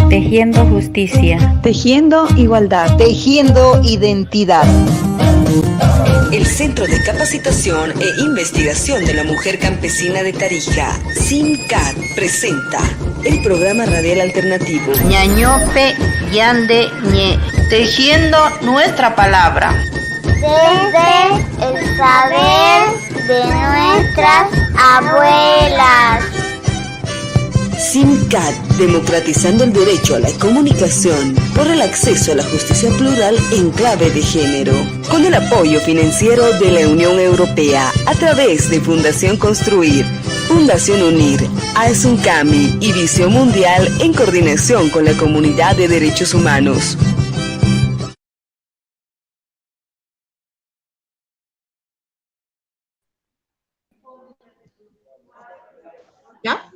Tejiendo justicia. Tejiendo igualdad. Tejiendo identidad. El Centro de Capacitación e Investigación de la Mujer Campesina de Tarija, CIMCAT, presenta el programa radial alternativo Ñañope Yande Ñe, tejiendo nuestra palabra. Desde el saber de nuestras abuelas. CIMCAT, democratizando el derecho a la comunicación por el acceso a la justicia plural en clave de género, con el apoyo financiero de la Unión Europea a través de Fundación Construir, Fundación Unir, AESUNCAMI y Visión Mundial en coordinación con la Comunidad de Derechos Humanos. ¿Ya?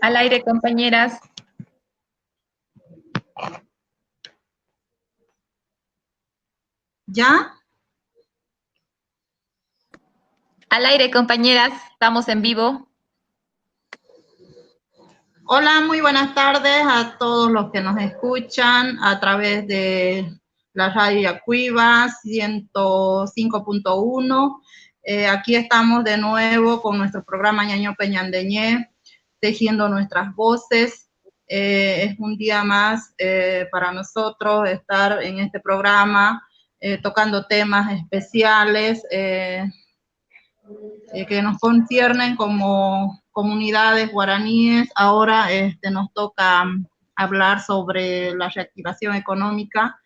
Al aire, compañeras. ¿Ya? Al aire, compañeras. Estamos en vivo. Hola, muy buenas tardes a todos los que nos escuchan a través de la radio Yacuiba 105.1. Aquí estamos de nuevo con nuestro programa Ñañope Ñandeñé, tejiendo nuestras voces. Es un día más para nosotros estar en este programa tocando temas especiales que nos conciernen como comunidades guaraníes. Ahora nos toca hablar sobre la reactivación económica,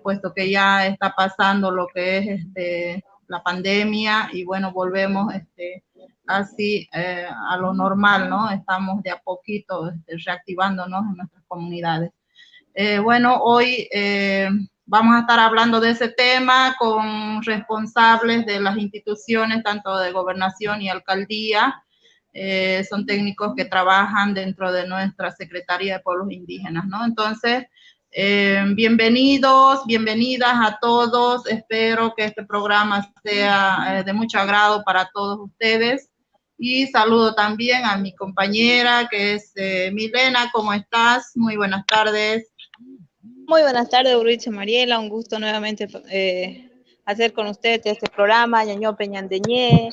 puesto que ya está pasando lo que es la pandemia y bueno, volvemos así a lo normal, ¿no? Estamos de a poquito reactivándonos en nuestras comunidades. Bueno, hoy vamos a estar hablando de ese tema con responsables de las instituciones, tanto de gobernación y alcaldía. Son técnicos que trabajan dentro de nuestra Secretaría de Pueblos Indígenas, ¿no? Entonces, bienvenidos, bienvenidas a todos. Espero que este programa sea de mucho agrado para todos ustedes. Y saludo también a mi compañera, que es Milena. ¿Cómo estás? Muy buenas tardes. Muy buenas tardes, Uricha Mariela. Un gusto nuevamente hacer con ustedes este programa, Ñañope Ñandeñé.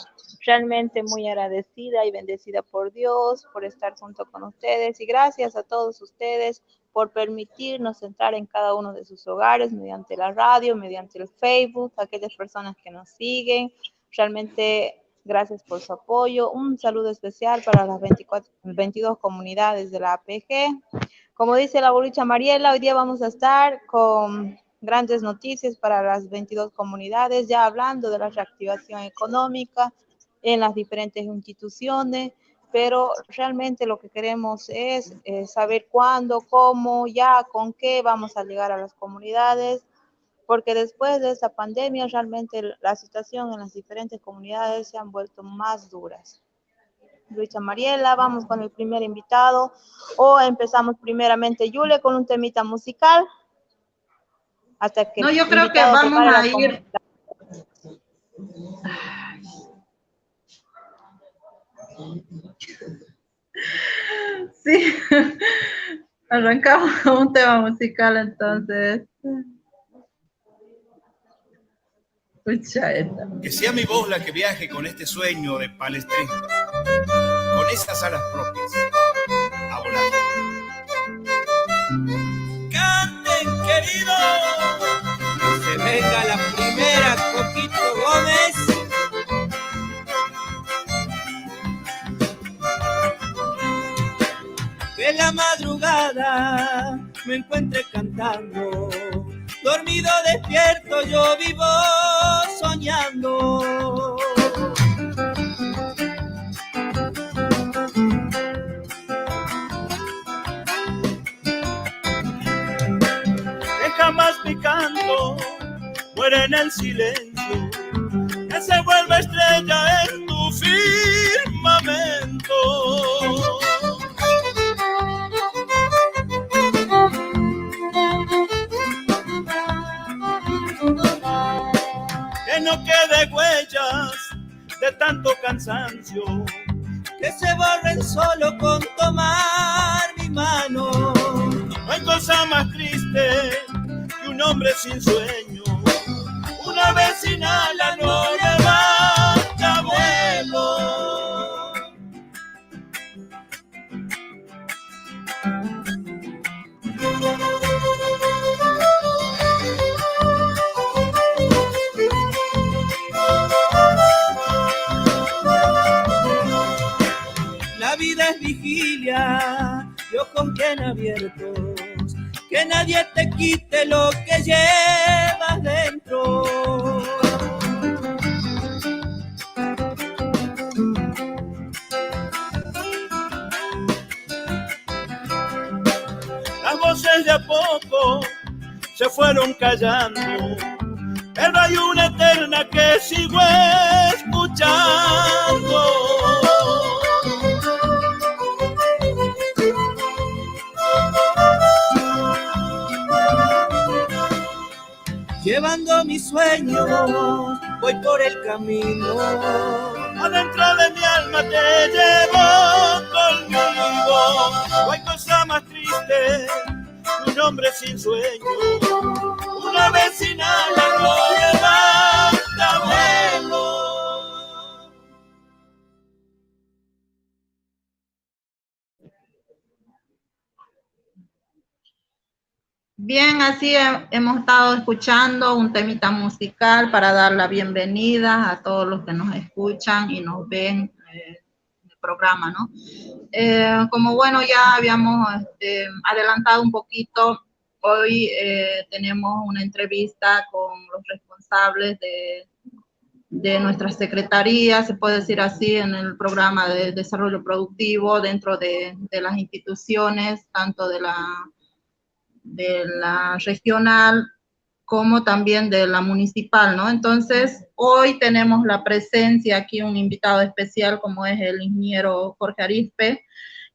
Realmente muy agradecida y bendecida por Dios por estar junto con ustedes. Y gracias a todos ustedes por permitirnos entrar en cada uno de sus hogares mediante la radio, mediante el Facebook, aquellas personas que nos siguen. Realmente gracias por su apoyo. Un saludo especial para las 22 comunidades de la APG. Como dice la Uricha Mariela, hoy día vamos a estar con grandes noticias para las 22 comunidades, ya hablando de la reactivación económica en las diferentes instituciones, pero realmente lo que queremos es saber cuándo, cómo, ya, con qué vamos a llegar a las comunidades, porque después de esta pandemia realmente la situación en las diferentes comunidades se han vuelto más duras. Luisa Mariela, vamos con el primer invitado, o empezamos primeramente, Yule, con un temita musical, hasta que... No, yo creo que vamos a ir... Sí, arrancamos con un tema musical entonces. Escucha esta. Que sea mi voz la que viaje con este sueño de Palestina, con esas alas propias, a volar. ¡Canten, queridos! Que se venga la primera, Coquito Gómez. Que la madrugada me encuentre cantando, dormido, despierto, yo vivo soñando. Que jamás mi canto muere en el silencio, que se vuelve estrella en tu firmamento. Que no quede huellas de tanto cansancio, que se borren solo con tomar mi mano. No hay cosa más triste que un hombre sin sueño, una vez inhala no levanta vuelo. La vida es vigilia de ojos bien abiertos, que nadie te quite lo que llevas dentro. Las voces de a poco se fueron callando, pero hay una eterna que sigo escuchando. Llevando mis sueños, voy por el camino. Adentro de mi alma te llevo conmigo. No hay cosa más triste que un hombre sin sueño, una vez inhala no levanta vuelo. Bien, así hemos estado escuchando un temita musical para dar la bienvenida a todos los que nos escuchan y nos ven en el programa, ¿no? Como bueno, ya habíamos adelantado un poquito, hoy tenemos una entrevista con los responsables de nuestra secretaría, se puede decir así, en el programa de desarrollo productivo dentro de las instituciones, tanto de la regional como también de la municipal, ¿no? Entonces, hoy tenemos la presencia aquí, un invitado especial como es el ingeniero Jorge Arizpe,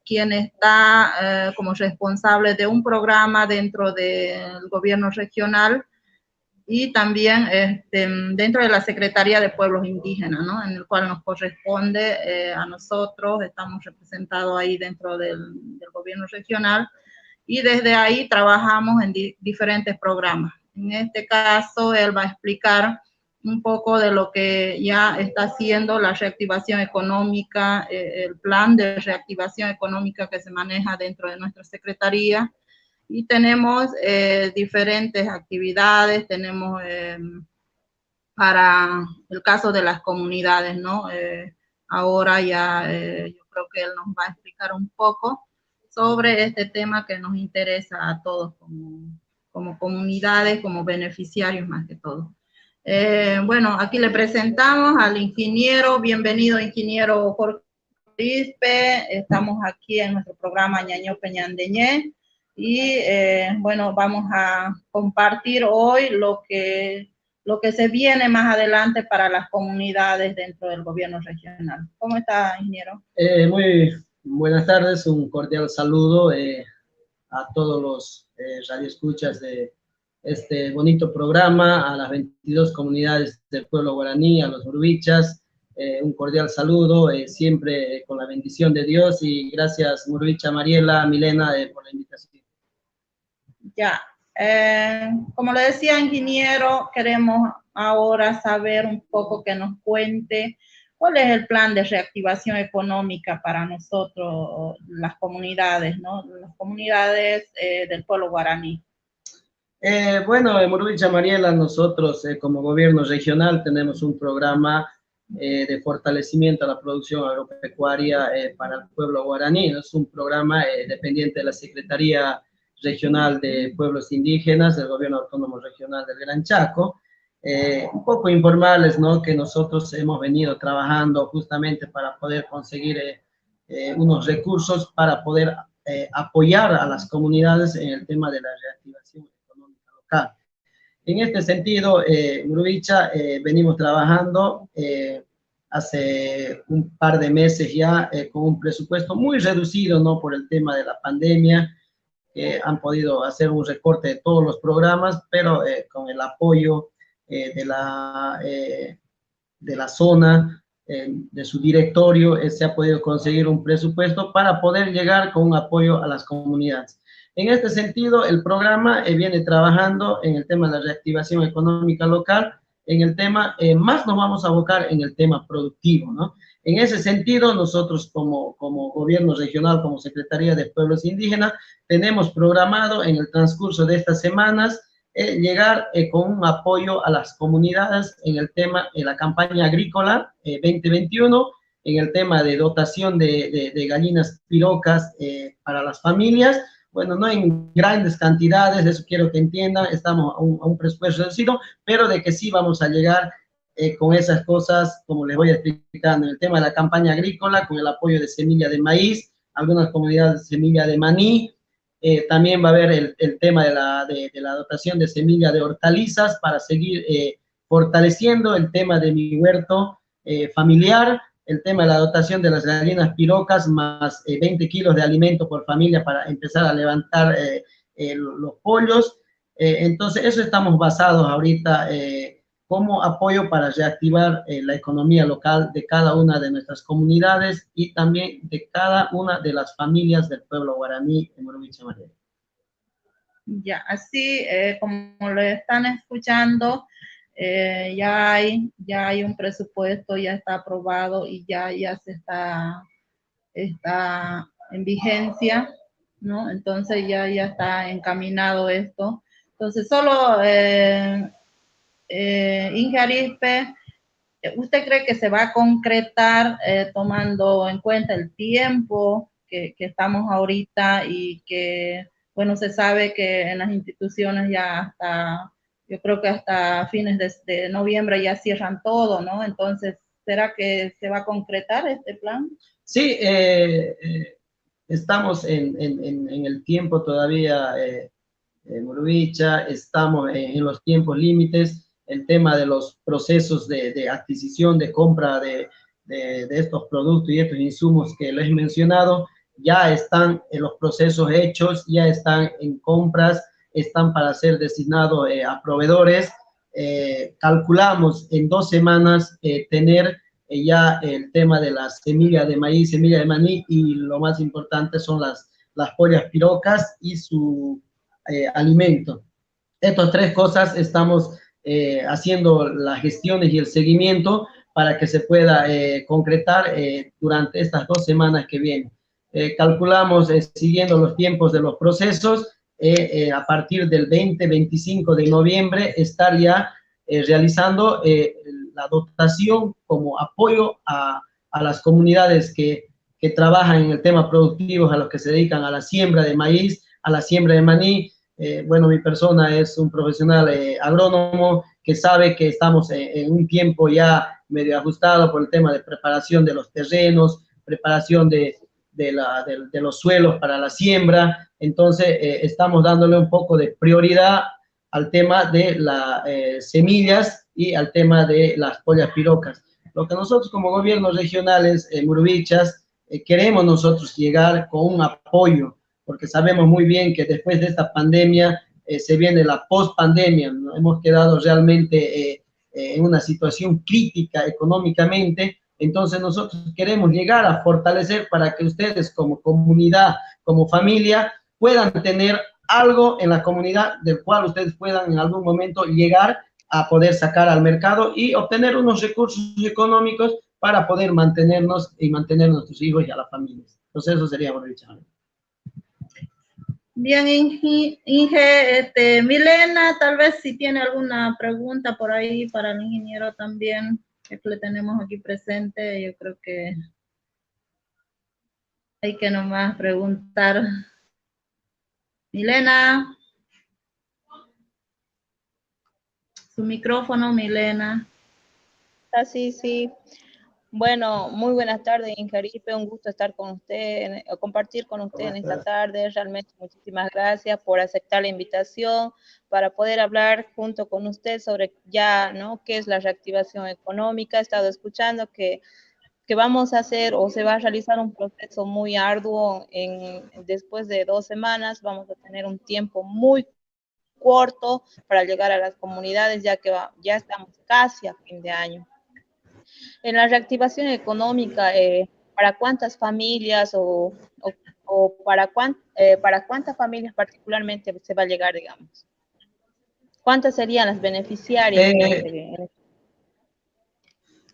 quien está como responsable de un programa dentro del gobierno regional y también dentro de la Secretaría de Pueblos Indígenas, ¿no? En el cual nos corresponde a nosotros, estamos representados ahí dentro del gobierno regional, y desde ahí trabajamos en diferentes programas. En este caso, él va a explicar un poco de lo que ya está haciendo la reactivación económica, el plan de reactivación económica que se maneja dentro de nuestra secretaría. Y tenemos diferentes actividades, tenemos para el caso de las comunidades, ¿no? Ahora ya yo creo que él nos va a explicar un poco sobre este tema que nos interesa a todos como comunidades, como beneficiarios más que todo. Bueno, aquí le presentamos al ingeniero, bienvenido ingeniero Jorge Arizpe, estamos aquí en nuestro programa Ñañope Ñandeñé y bueno, vamos a compartir hoy lo que se viene más adelante para las comunidades dentro del gobierno regional. ¿Cómo está, ingeniero? Muy buenas tardes, un cordial saludo a todos los radioescuchas de este bonito programa, a las 22 comunidades del pueblo guaraní, a los Murvichas, un cordial saludo, siempre con la bendición de Dios, y gracias Murvicha Mariela, Milena, por la invitación. Ya, como le decía, ingeniero, queremos ahora saber un poco que nos cuente cuál es el plan de reactivación económica para nosotros, las comunidades, ¿no? Las comunidades del pueblo guaraní. Bueno, en Murvicha Mariela, nosotros como gobierno regional tenemos un programa de fortalecimiento a la producción agropecuaria para el pueblo guaraní. Es un programa dependiente de la Secretaría Regional de Pueblos Indígenas del Gobierno Autónomo Regional del Gran Chaco. Un poco informarles, ¿no?, que nosotros hemos venido trabajando justamente para poder conseguir unos recursos para poder apoyar a las comunidades en el tema de la reactivación económica local. En este sentido, Murvicha, venimos trabajando hace un par de meses ya con un presupuesto muy reducido, ¿no?, por el tema de la pandemia. Han podido hacer un recorte de todos los programas, pero con el apoyo de la zona, de su directorio, se ha podido conseguir un presupuesto para poder llegar con un apoyo a las comunidades. En este sentido, el programa viene trabajando en el tema de la reactivación económica local, en el tema, más nos vamos a abocar en el tema productivo, ¿no? En ese sentido, nosotros como gobierno regional, como Secretaría de Pueblos Indígenas, tenemos programado en el transcurso de estas semanas llegar con un apoyo a las comunidades en el tema de la campaña agrícola 2021, en el tema de dotación de gallinas pirocas para las familias. Bueno, no en grandes cantidades, eso quiero que entiendan, estamos a un presupuesto reducido, pero de que sí vamos a llegar con esas cosas, como les voy explicando, en el tema de la campaña agrícola, con el apoyo de semilla de maíz, algunas comunidades de semilla de maní, también va a haber el tema de la dotación de semilla de hortalizas para seguir fortaleciendo el tema de mi huerto familiar, el tema de la dotación de las gallinas pirocas, más 20 kilos de alimento por familia para empezar a levantar los pollos. Entonces, eso estamos basados ahorita como apoyo para reactivar la economía local de cada una de nuestras comunidades y también de cada una de las familias del pueblo guaraní de Murubicha Mariela. Ya, así como lo están escuchando, ya hay un presupuesto, ya está aprobado y ya se está en vigencia, ¿no? Entonces ya está encaminado esto. Entonces solo, Inge Arizpe, ¿usted cree que se va a concretar tomando en cuenta el tiempo que estamos ahorita y que, bueno, se sabe que en las instituciones ya hasta, yo creo que hasta fines de noviembre ya cierran todo, ¿no? Entonces, ¿será que se va a concretar este plan? Sí, estamos en el tiempo todavía, Murubicha, estamos en los tiempos límites. El tema de los procesos de adquisición, de compra de estos productos y estos insumos que les he mencionado, ya están en los procesos hechos, ya están en compras, están para ser designados a proveedores. Calculamos en 2 semanas tener ya el tema de la semilla de maíz, semilla de maní y lo más importante son las pollas pirocas y su alimento. Estas 3 cosas estamos haciendo las gestiones y el seguimiento para que se pueda concretar durante estas 2 semanas que vienen. Calculamos, siguiendo los tiempos de los procesos, a partir del 20-25 de noviembre, estar ya realizando la dotación como apoyo a las comunidades que trabajan en el tema productivo, a los que se dedican a la siembra de maíz, a la siembra de maní. Bueno, mi persona es un profesional agrónomo que sabe que estamos en un tiempo ya medio ajustado por el tema de preparación de los terrenos, preparación de los suelos para la siembra. Entonces, estamos dándole un poco de prioridad al tema de las semillas y al tema de las pollas pirocas. Lo que nosotros como gobiernos regionales, Murubichas, queremos nosotros llegar con un apoyo, porque sabemos muy bien que después de esta pandemia se viene la post-pandemia, ¿no? Hemos quedado realmente en una situación crítica económicamente, entonces nosotros queremos llegar a fortalecer para que ustedes como comunidad, como familia, puedan tener algo en la comunidad del cual ustedes puedan en algún momento llegar a poder sacar al mercado y obtener unos recursos económicos para poder mantenernos y mantener a nuestros hijos y a las familias. Entonces eso sería bueno, Richard. Bien, Inge, Milena, tal vez si tiene alguna pregunta por ahí para el ingeniero también, que le tenemos aquí presente, yo creo que hay que nomás preguntar. Milena. Su micrófono, Milena. Sí. Bueno, muy buenas tardes, Inge Arizpe, un gusto estar con usted, compartir con usted en esta tarde. Realmente muchísimas gracias por aceptar la invitación para poder hablar junto con usted sobre ya, ¿no?, qué es la reactivación económica. He estado escuchando que vamos a hacer o se va a realizar un proceso muy arduo después de 2 semanas. Vamos a tener un tiempo muy corto para llegar a las comunidades, ya que ya estamos casi a fin de año. En la reactivación económica, ¿para cuántas familias o para cuántas familias particularmente se va a llegar, digamos? ¿Cuántas serían las beneficiarias?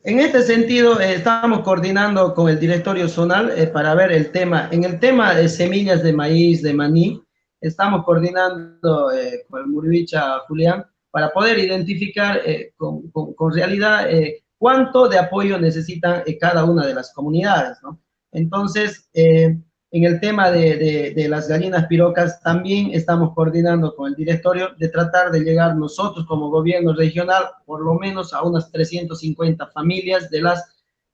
En este sentido, estamos coordinando con el directorio zonal para ver el tema. En el tema de semillas de maíz, de maní, estamos coordinando con el Murubicha Julián para poder identificar con realidad cuánto de apoyo necesitan cada una de las comunidades, ¿no? Entonces, en el tema de las gallinas pirocas, también estamos coordinando con el directorio de tratar de llegar nosotros como gobierno regional, por lo menos a unas 350 familias de las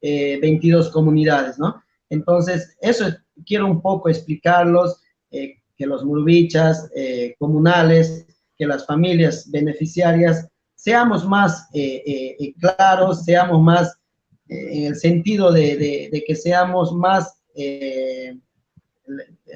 22 comunidades, ¿no? Entonces, eso quiero un poco explicarlos, que los murubichas comunales, que las familias beneficiarias, seamos más claros, seamos más en el sentido de que seamos más...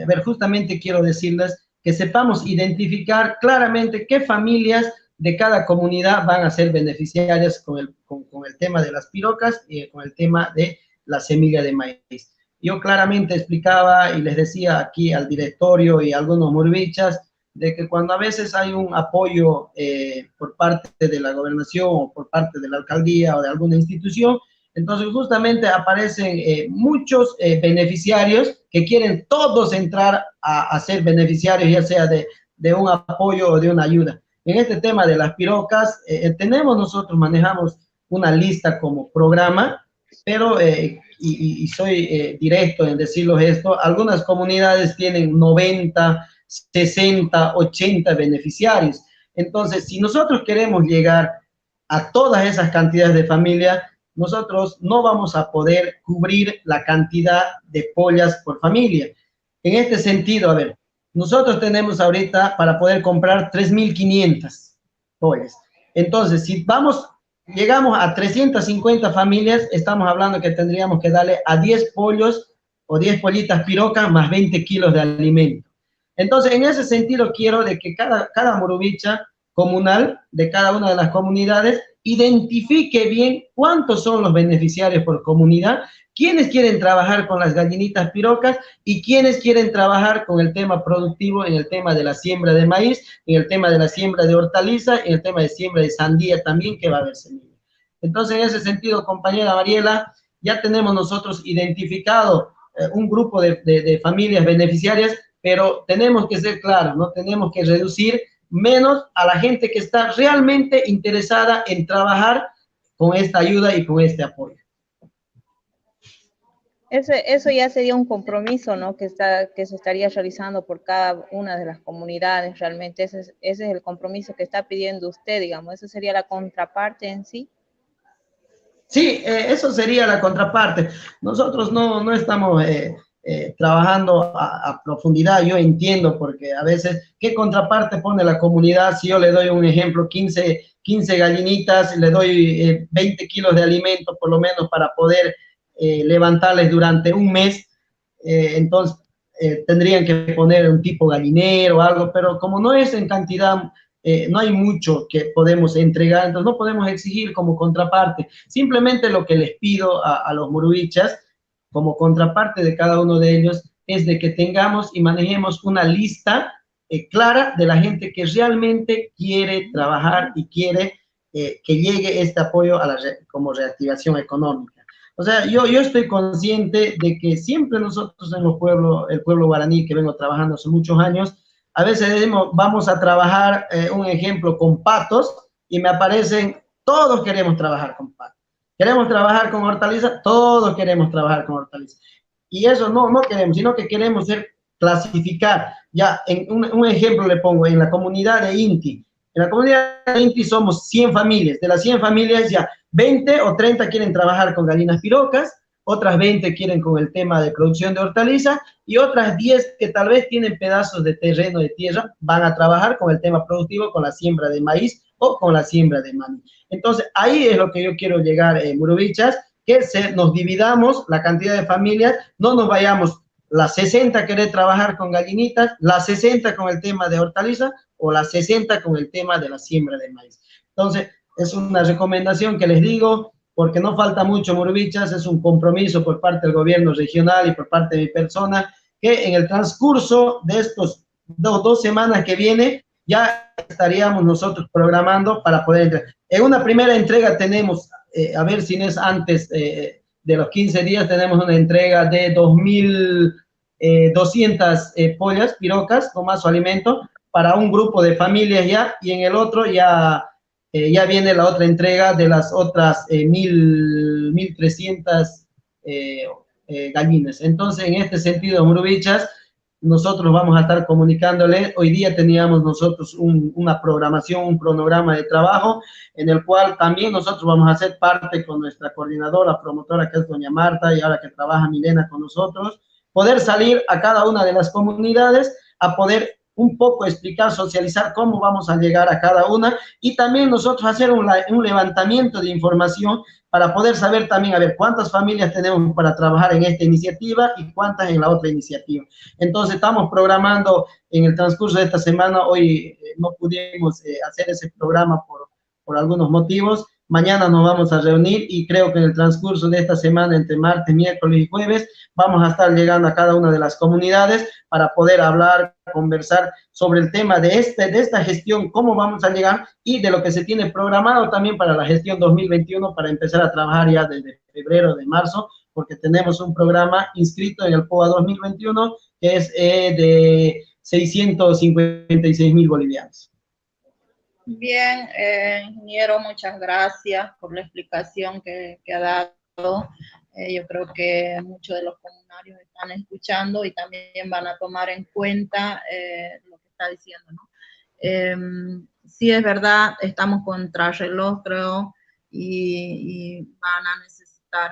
a ver, justamente quiero decirles que sepamos identificar claramente qué familias de cada comunidad van a ser beneficiarias con el tema de las pirocas y con el tema de la semilla de maíz. Yo claramente explicaba y les decía aquí al directorio y a algunos murubichas de que cuando a veces hay un apoyo por parte de la gobernación o por parte de la alcaldía o de alguna institución, entonces justamente aparecen muchos beneficiarios que quieren todos entrar a ser beneficiarios, ya sea de un apoyo o de una ayuda. En este tema de las pirocas, nosotros manejamos una lista como programa, pero, y soy directo en decirles esto, algunas comunidades tienen 90, 60, 80 beneficiarios. Entonces, si nosotros queremos llegar a todas esas cantidades de familias, nosotros no vamos a poder cubrir la cantidad de pollas por familia. En este sentido, a ver, nosotros tenemos ahorita para poder comprar 3.500 pollas. Entonces, si llegamos a 350 familias, estamos hablando que tendríamos que darle a 10 pollos o 10 pollitas pirocas más 20 kilos de alimento. Entonces, en ese sentido, quiero de que cada murubicha comunal de cada una de las comunidades identifique bien cuántos son los beneficiarios por comunidad, quiénes quieren trabajar con las gallinitas pirocas y quiénes quieren trabajar con el tema productivo en el tema de la siembra de maíz, en el tema de la siembra de hortaliza, en el tema de siembra de sandía también, que va a haber semilla. Entonces, en ese sentido, compañera Mariela, ya tenemos nosotros identificado un grupo de familias beneficiarias, pero tenemos que ser claros, ¿no? Tenemos que reducir menos a la gente que está realmente interesada en trabajar con esta ayuda y con este apoyo. Eso ya sería un compromiso, ¿no? Que se estaría realizando por cada una de las comunidades. Realmente ese es el compromiso que está pidiendo usted, digamos. ¿Eso sería la contraparte en sí? Sí, eso sería la contraparte. Nosotros no estamos trabajando a profundidad, yo entiendo, porque a veces, ¿qué contraparte pone la comunidad? Si yo le doy un ejemplo, 15 gallinitas, le doy 20 kilos de alimento por lo menos para poder levantarles durante un mes, entonces tendrían que poner un tipo gallinero o algo, pero como no es en cantidad, no hay mucho que podemos entregar, entonces no podemos exigir como contraparte. Simplemente lo que les pido a los murubichas, como contraparte de cada uno de ellos, es de que tengamos y manejemos una lista clara de la gente que realmente quiere trabajar y quiere que llegue este apoyo como reactivación económica. O sea, yo estoy consciente de que siempre nosotros en el pueblo guaraní, que vengo trabajando hace muchos años, a veces decimos, vamos a trabajar, un ejemplo, con patos, y me aparecen, todos queremos trabajar con patos. ¿Queremos trabajar con hortalizas? Todos queremos trabajar con hortalizas. Y eso no queremos, sino que queremos clasificar. Ya, un ejemplo le pongo, en la comunidad de Inti. En la comunidad de Inti somos 100 familias. De las 100 familias, ya 20 o 30 quieren trabajar con gallinas pirocas, otras 20 quieren con el tema de producción de hortalizas, y otras 10 que tal vez tienen pedazos de terreno, de tierra, van a trabajar con el tema productivo, con la siembra de maíz o con la siembra de maní. Entonces, ahí es lo que yo quiero llegar, murubichas, que nos dividamos la cantidad de familias, no nos vayamos las 60 a querer trabajar con gallinitas, las 60 con el tema de hortaliza, o las 60 con el tema de la siembra de maíz. Entonces, es una recomendación que les digo, porque no falta mucho, Murubichas, es un compromiso por parte del gobierno regional y por parte de mi persona, que en el transcurso de estos dos semanas que viene, ya estaríamos nosotros programando para poder entregar. En una primera entrega tenemos, a ver si no es antes de los 15 días, tenemos una entrega de 2.200 pollas, pirocas, con más su alimento, para un grupo de familias ya, y en el otro ya viene la otra entrega de las otras 1.300 gallinas. Entonces, en este sentido, Murubichas, nosotros vamos a estar comunicándole. Hoy día teníamos nosotros una programación, un cronograma de trabajo, en el cual también nosotros vamos a hacer parte con nuestra coordinadora, promotora, que es doña Marta, y ahora que trabaja Milena con nosotros, poder salir a cada una de las comunidades a poder un poco explicar, socializar cómo vamos a llegar a cada una, y también nosotros hacer un levantamiento de información para poder saber también, a ver, cuántas familias tenemos para trabajar en esta iniciativa y cuántas en la otra iniciativa. Entonces, estamos programando en el transcurso de esta semana. Hoy no pudimos hacer ese programa por algunos motivos. Mañana nos vamos a reunir y creo que en el transcurso de esta semana, entre martes, miércoles y jueves, vamos a estar llegando a cada una de las comunidades para poder hablar, conversar sobre el tema de esta gestión, cómo vamos a llegar, y de lo que se tiene programado también para la gestión 2021, para empezar a trabajar ya desde febrero, de marzo, porque tenemos un programa inscrito en el POA 2021 que es de 656.000 bolivianos. Bien, ingeniero, muchas gracias por la explicación que ha dado. Yo creo que muchos de los comunarios están escuchando y también van a tomar en cuenta lo que está diciendo, ¿no? Sí, es verdad, estamos contra reloj, creo, y van a necesitar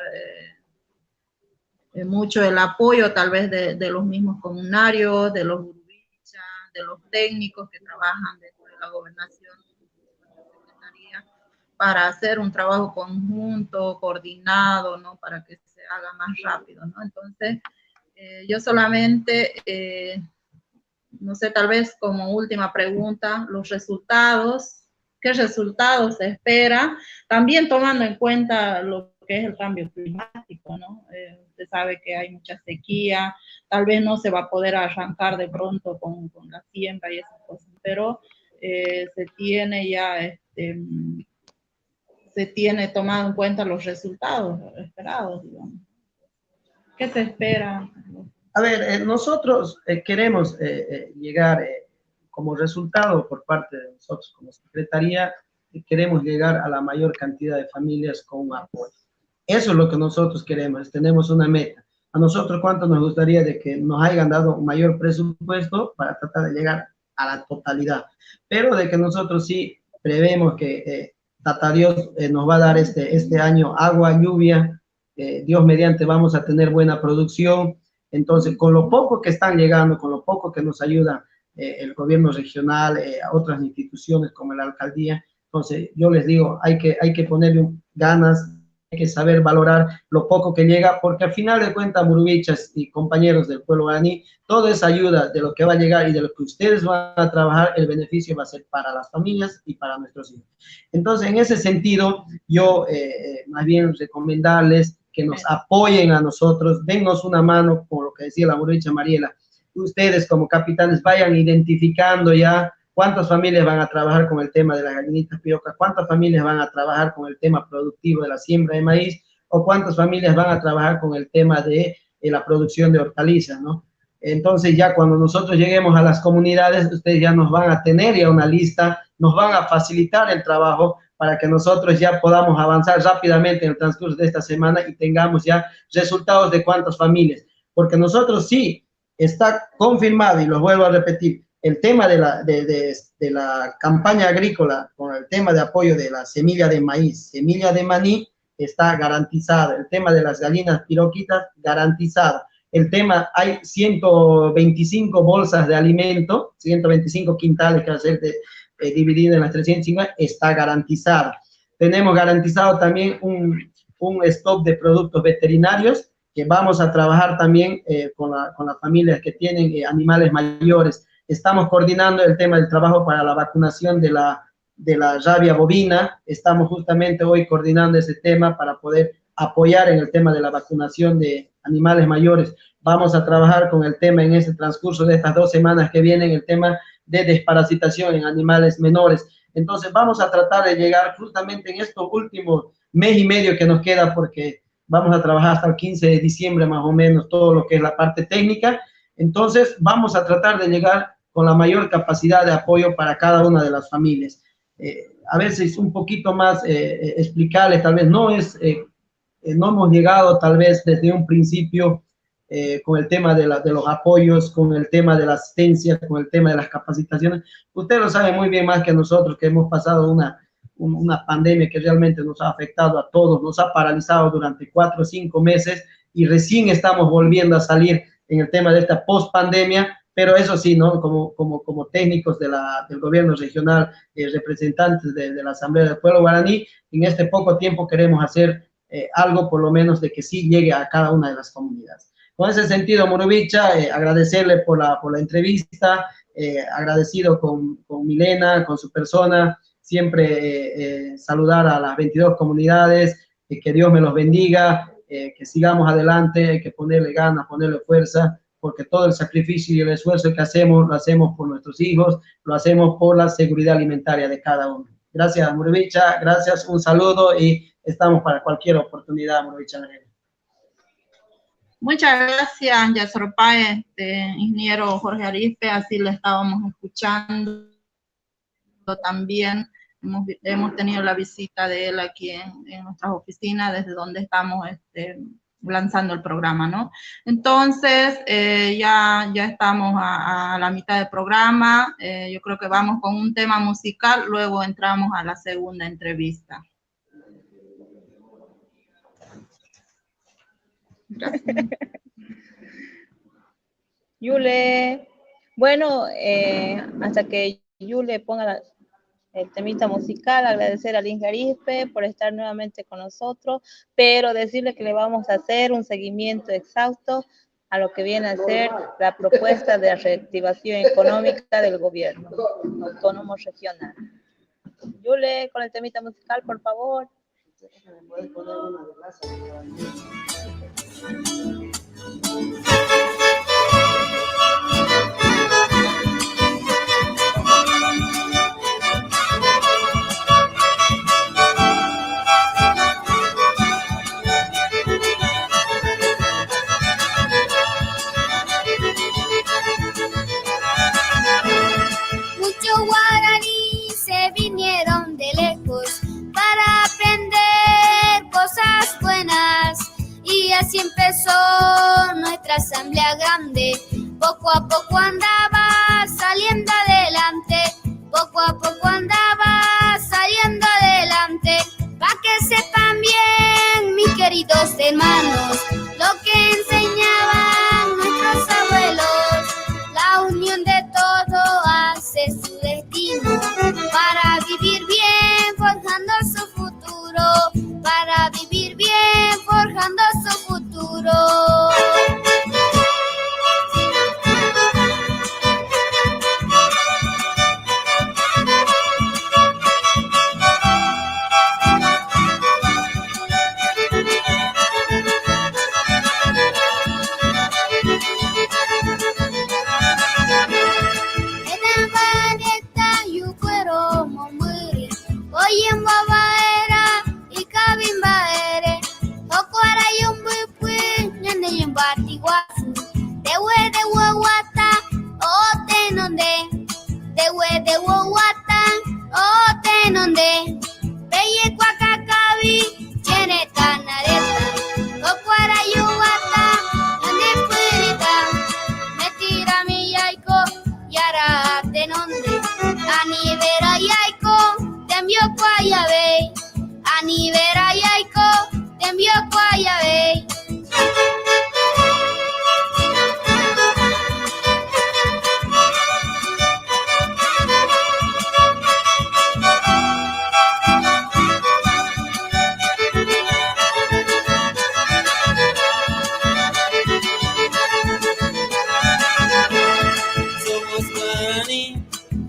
mucho el apoyo, tal vez, de los mismos comunarios, de los murubichas, de los técnicos que trabajan dentro de la gobernación, para hacer un trabajo conjunto, coordinado, ¿no? Para que se haga más rápido, ¿no? Entonces, yo solamente, no sé, tal vez como última pregunta, los resultados, ¿qué resultados se espera? También tomando en cuenta lo que es el cambio climático, ¿no? Usted sabe que hay mucha sequía, tal vez no se va a poder arrancar de pronto con la siembra y esas cosas, pero se tiene ya, se tiene tomado en cuenta los resultados esperados, digamos. ¿Qué se espera? A ver, nosotros queremos llegar como resultado por parte de nosotros como Secretaría, queremos llegar a la mayor cantidad de familias con un apoyo. Eso es lo que nosotros queremos, tenemos una meta. A nosotros, ¿cuánto nos gustaría de que nos hayan dado un mayor presupuesto para tratar de llegar a la totalidad? Pero de que nosotros sí prevemos que Tata Dios nos va a dar este año agua, lluvia, Dios mediante vamos a tener buena producción. Entonces, con lo poco que están llegando, con lo poco que nos ayuda el gobierno regional, a otras instituciones como la alcaldía, entonces yo les digo, hay que ponerle ganas, hay que saber valorar lo poco que llega, porque al final de cuentas, murubichas y compañeros del pueblo guaraní, toda esa ayuda de lo que va a llegar y de lo que ustedes van a trabajar, el beneficio va a ser para las familias y para nuestros hijos. Entonces, en ese sentido, yo más bien recomendarles que nos apoyen a nosotros, dennos una mano, como lo que decía la murubicha Mariela. Ustedes como capitanes vayan identificando ya cuántas familias van a trabajar con el tema de las gallinitas pirocas, cuántas familias van a trabajar con el tema productivo de la siembra de maíz, o cuántas familias van a trabajar con el tema de la producción de hortalizas, ¿no? Entonces ya cuando nosotros lleguemos a las comunidades, ustedes ya nos van a tener ya una lista, nos van a facilitar el trabajo para que nosotros ya podamos avanzar rápidamente en el transcurso de esta semana y tengamos ya resultados de cuántas familias. Porque nosotros sí, está confirmado, y lo vuelvo a repetir, el tema de la campaña agrícola con el tema de apoyo de la semilla de maíz, semilla de maní, está garantizado. El tema de las gallinas piroquitas, garantizado. El tema, hay 125 bolsas de alimento, 125 quintales que va a ser dividido en las 350, está garantizado. Tenemos garantizado también un stock de productos veterinarios, que vamos a trabajar también con las familias que tienen animales mayores. Estamos coordinando el tema del trabajo para la vacunación de la de la rabia bovina. Estamos justamente hoy coordinando ese tema para poder apoyar en el tema de la vacunación de animales mayores. Vamos a trabajar con el tema en ese transcurso de estas 2 semanas que vienen, el tema de desparasitación en animales menores. Entonces vamos a tratar de llegar justamente en estos últimos mes y medio que nos queda, porque vamos a trabajar hasta el 15 de diciembre más o menos todo lo que es la parte técnica. Entonces vamos a tratar de llegar con la mayor capacidad de apoyo para cada una de las familias. A veces un poquito más explicarles, tal vez no hemos llegado tal vez desde un principio con el tema de los apoyos, con el tema de la asistencia, con el tema de las capacitaciones. Usted lo sabe muy bien más que nosotros, que hemos pasado una pandemia que realmente nos ha afectado a todos, nos ha paralizado durante 4 o 5 meses y recién estamos volviendo a salir en el tema de esta post-pandemia, pero eso sí, ¿no? Como técnicos del gobierno regional, representantes de la Asamblea del Pueblo Guaraní, en este poco tiempo queremos hacer algo por lo menos de que sí llegue a cada una de las comunidades. Con ese sentido, Murubicha, agradecerle por la entrevista, agradecido con Milena, con su persona, siempre saludar a las 22 comunidades, que Dios me los bendiga, que sigamos adelante, hay que ponerle ganas, ponerle fuerza, porque todo el sacrificio y el esfuerzo que hacemos, lo hacemos por nuestros hijos, lo hacemos por la seguridad alimentaria de cada uno. Gracias, Murubicha, gracias, un saludo y estamos para cualquier oportunidad, Murubicha. Muchas gracias, Yasorpa, ingeniero Jorge Arispe, así le estábamos escuchando también. Hemos tenido la visita de él aquí en nuestras oficinas, desde donde estamos lanzando el programa, ¿no? Entonces, ya estamos a la mitad del programa. Yo creo que vamos con un tema musical, luego entramos a la segunda entrevista. Gracias. Yule, bueno, hasta que Yule ponga el temita musical, agradecer al Inge Arispe por estar nuevamente con nosotros, pero decirle que le vamos a hacer un seguimiento exhausto a lo que viene a ser la propuesta de reactivación económica del gobierno autónomo regional. Yule, con el temita musical, por favor. Muchos guaraní se vinieron de lejos para aprender cosas buenas, y así empezó nuestra asamblea grande. Poco a poco andaba saliendo adelante, poco a poco andaba saliendo adelante, para que sepan bien, mis queridos hermanos, lo que enseñaban nuestros abuelos. La unión de todo hace su destino, para vivir bien forjando su futuro, para vivir bien forjando su futuro.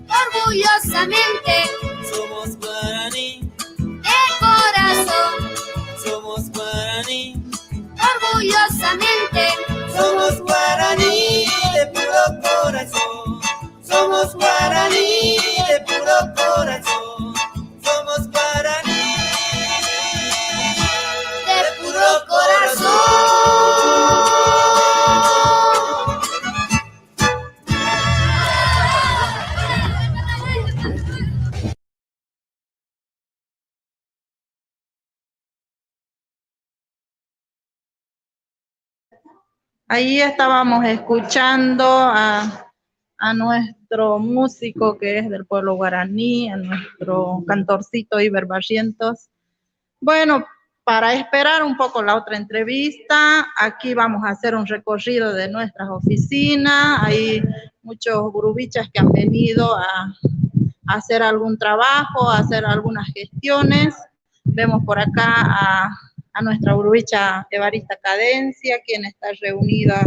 Orgullosamente somos Ahí estábamos escuchando a nuestro músico que es del pueblo guaraní, a nuestro cantorcito Iber Barrientos. Bueno, para esperar un poco la otra entrevista, aquí vamos a hacer un recorrido de nuestras oficinas. Hay muchos gurubichas que han venido a hacer algún trabajo, a hacer algunas gestiones. Vemos por acá a nuestra gurubicha Evarista Cadencia, quien está reunida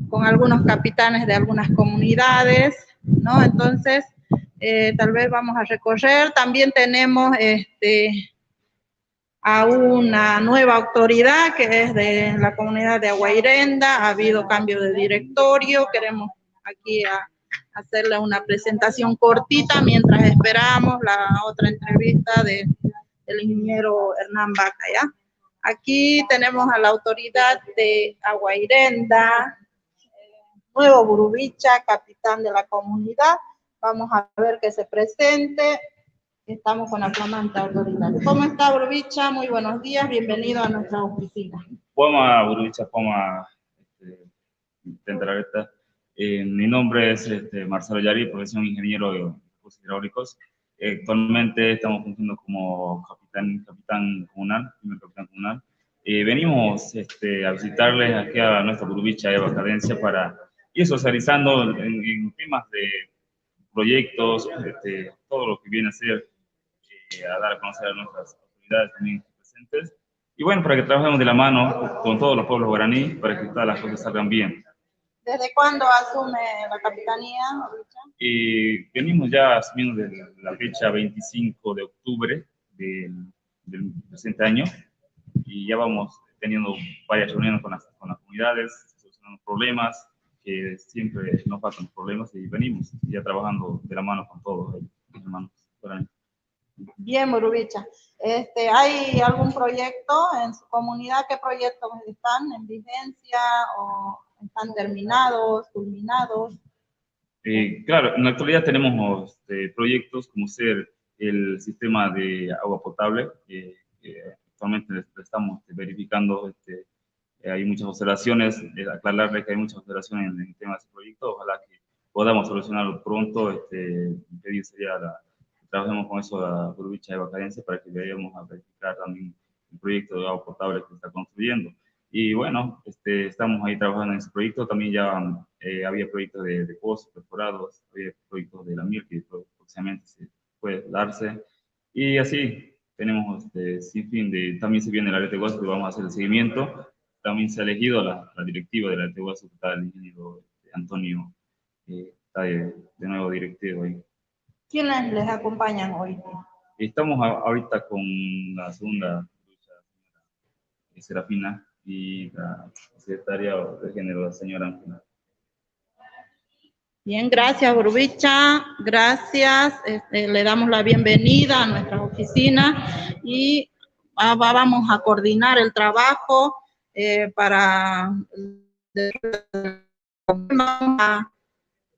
con algunos capitanes de algunas comunidades, ¿no? Entonces, tal vez vamos a recorrer. También tenemos a una nueva autoridad que es de la comunidad de Aguairenda. Ha habido cambio de directorio. Queremos aquí hacerle una presentación cortita mientras esperamos la otra entrevista del ingeniero Hernán Vaca, ¿ya? Aquí tenemos a la autoridad de Aguairenda, nuevo gurubicha, capitán de la comunidad. Vamos a ver que se presente. Estamos con la flamante autoridad. ¿Cómo está, gurubicha? Muy buenos días, bienvenido a nuestra oficina. Poma, gurubicha, Poma, Tentarareta. Mi nombre es Marcelo Yari, profesión ingeniero de recursos hidráulicos. Actualmente estamos funcionando como capitán comunal, primer capitán comunal. Venimos a visitarles aquí a nuestra gurubicha Eva Cadencia para ir socializando en temas de proyectos, todo lo que viene a ser, a dar a conocer a nuestras autoridades también presentes. Y bueno, para que trabajemos de la mano con todos los pueblos guaraní, para que todas las cosas salgan bien. ¿Desde cuándo asume la capitanía? Y venimos ya asumiendo desde la fecha 25 de octubre del presente año, y ya vamos teniendo varias reuniones con las comunidades, solucionando problemas, que siempre nos faltan problemas, y venimos ya trabajando de la mano con todos los hermanos guaraní. Bien, gurubicha. ¿Hay algún proyecto en su comunidad? ¿Qué proyectos están en vigencia o están terminados, culminados? Claro, en la actualidad tenemos proyectos como ser el sistema de agua potable, que actualmente estamos verificando. Hay muchas observaciones, aclararle que hay muchas observaciones en el tema de ese proyecto. Ojalá que podamos solucionarlo pronto. Pedir sería que trabajemos con eso a gurubicha Eva Cadencia para que vayamos a verificar también el proyecto de agua potable que se está construyendo. Y bueno, estamos ahí trabajando en ese proyecto. También ya había proyectos de pozos perforados, había proyectos de la MIR que próximamente se puede darse. Y así tenemos sin fin de... También se viene la Arete Guaso, que vamos a hacer el seguimiento. También se ha elegido la directiva de la Arete Guaso, que está el ingeniero Antonio, está de nuevo directivo ahí. ¿Quiénes les acompañan hoy? Estamos ahorita con la segunda Serafina, y la secretaria de género, la señora Ángela. Bien, gracias, gurubicha, gracias. Le damos la bienvenida a nuestras oficinas y vamos a coordinar el trabajo para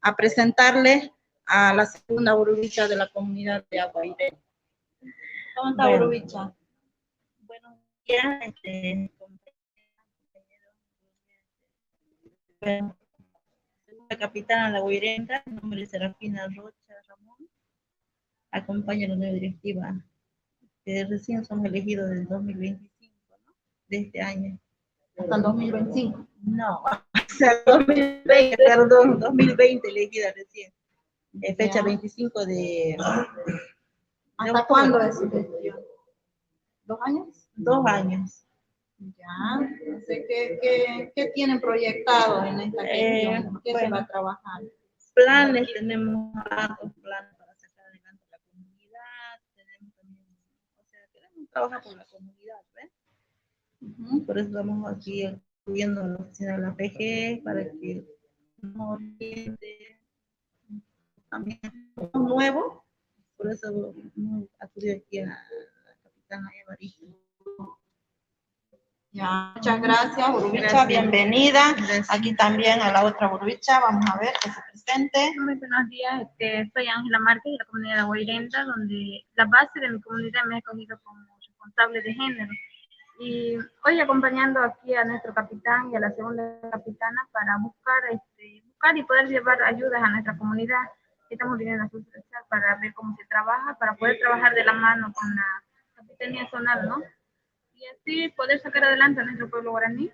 a presentarle a la segunda gurubicha de la comunidad de Aguairenda. ¿Cómo está, gurubicha? Buenos días, la capitana de Aguairenda, mi nombre es Serafina Rocha Ramón, acompaño a la nueva directiva, que recién somos elegidos del 2025, ¿no? De este año. ¿Hasta el 2025? No, o sea, 2020, perdón, 2020 elegida recién. Fecha 25 de... ¿Hasta cuándo es su gestión? ¿2 años? 2 años. Ya, no sé, ¿qué tienen proyectado en esta gestión? ¿Qué se va a trabajar? Planes, tenemos hartos planes para sacar adelante la comunidad, tenemos también, o sea, queremos trabajar por la comunidad, ¿ves? Por eso estamos aquí incluyendo la oficina de la PG, para que nos oriente. También es nuevo, por eso hemos acudido aquí a la capitana Evarista. Ya, muchas gracias, gurubicha, bienvenida. Gracias. Aquí también a la otra gurubicha, vamos a ver que se presente. Muy buenos días, soy Ángela Márquez de la comunidad de Aguairenda, donde la base de mi comunidad me ha escogido como responsable de género. Y hoy acompañando aquí a nuestro capitán y a la segunda capitana para buscar y poder llevar ayudas a nuestra comunidad. Estamos viniendo a socializar para ver cómo se trabaja, para poder trabajar de la mano con la capitanía zonal, ¿no? Y así poder sacar adelante a nuestro pueblo guaraní.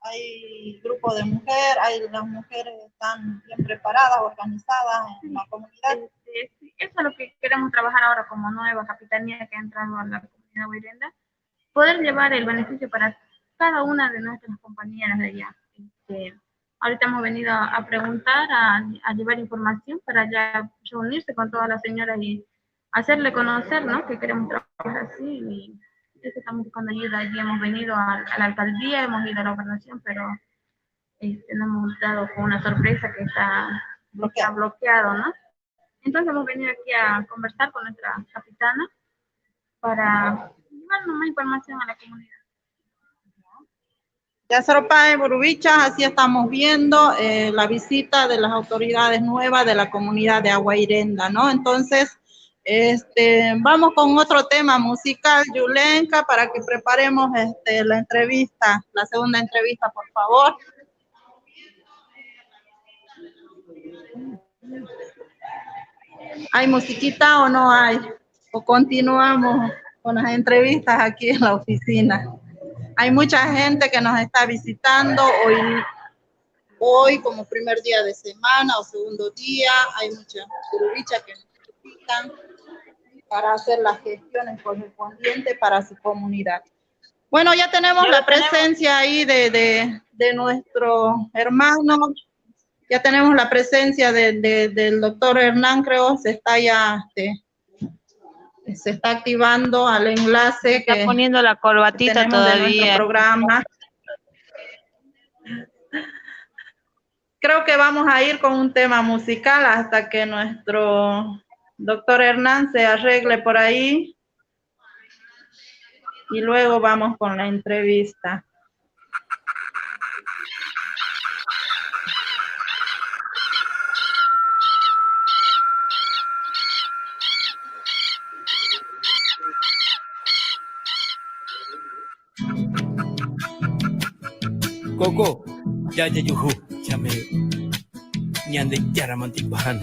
Hay grupo de mujeres, las mujeres están bien preparadas, organizadas en la comunidad. Sí, eso es lo que queremos trabajar ahora como nueva capitanía que ha entrado a la comunidad guairenda, poder llevar el beneficio para cada una de nuestras compañeras de allá. Ahorita hemos venido a preguntar, a llevar información para ya reunirse con todas las señoras y hacerle conocer, ¿no?, que queremos trabajar así. Y eso estamos buscando ayuda. Allí hemos venido a la alcaldía, hemos ido a la gobernación, pero nos hemos dado con una sorpresa que está bloqueado, ¿no? Entonces hemos venido aquí a conversar con nuestra capitana para llevarnos más información a la comunidad. Ya Saropa de Borubicha, así estamos viendo la visita de las autoridades nuevas de la comunidad de Aguairenda, ¿no? Entonces, vamos con otro tema musical, Yulenka, para que preparemos la entrevista, la segunda entrevista, por favor. ¿Hay musiquita o no hay? ¿O continuamos con las entrevistas aquí en la oficina? Hay mucha gente que nos está visitando hoy como primer día de semana o segundo día. Hay muchas borubichas que nos visitan para hacer las gestiones correspondientes para su comunidad. Bueno, ya tenemos la presencia ahí de nuestro hermano. Ya tenemos la presencia del doctor Hernán, creo, se está activando al enlace. Está poniendo la corbatita todavía. De nuestro programa. Creo que vamos a ir con un tema musical hasta que nuestro doctor Hernán se arregle por ahí. Y luego vamos con la entrevista. Coco, ya yuhu, chame, nyande yaramantik bahan.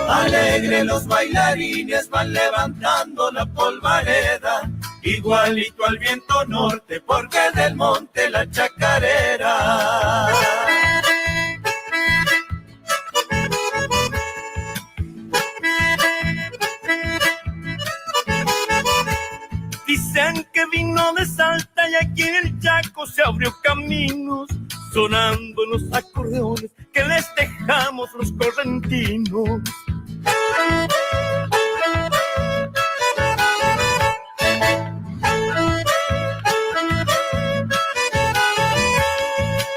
Alegre los bailarines van levantando la polvareda, igualito al viento norte, porque del monte la chacarera. Dicen que vino de Salta y aquí en el Chaco se abrió caminos, sonando los acordeones que les dejamos los correntinos.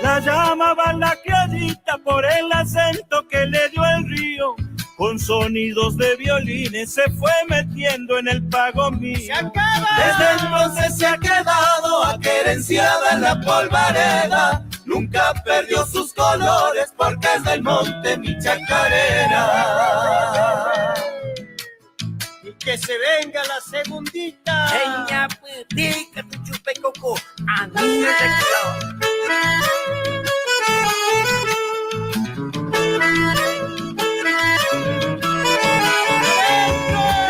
La llamaban la criadita por el acento que le dio el río. Con sonidos de violines se fue metiendo en el pago mío. Desde entonces se ha quedado aquerenciada en la polvareda. Nunca perdió sus colores porque es del monte mi chacarera. Y que se venga la segundita. Ella pica tu chupe coco. A mí me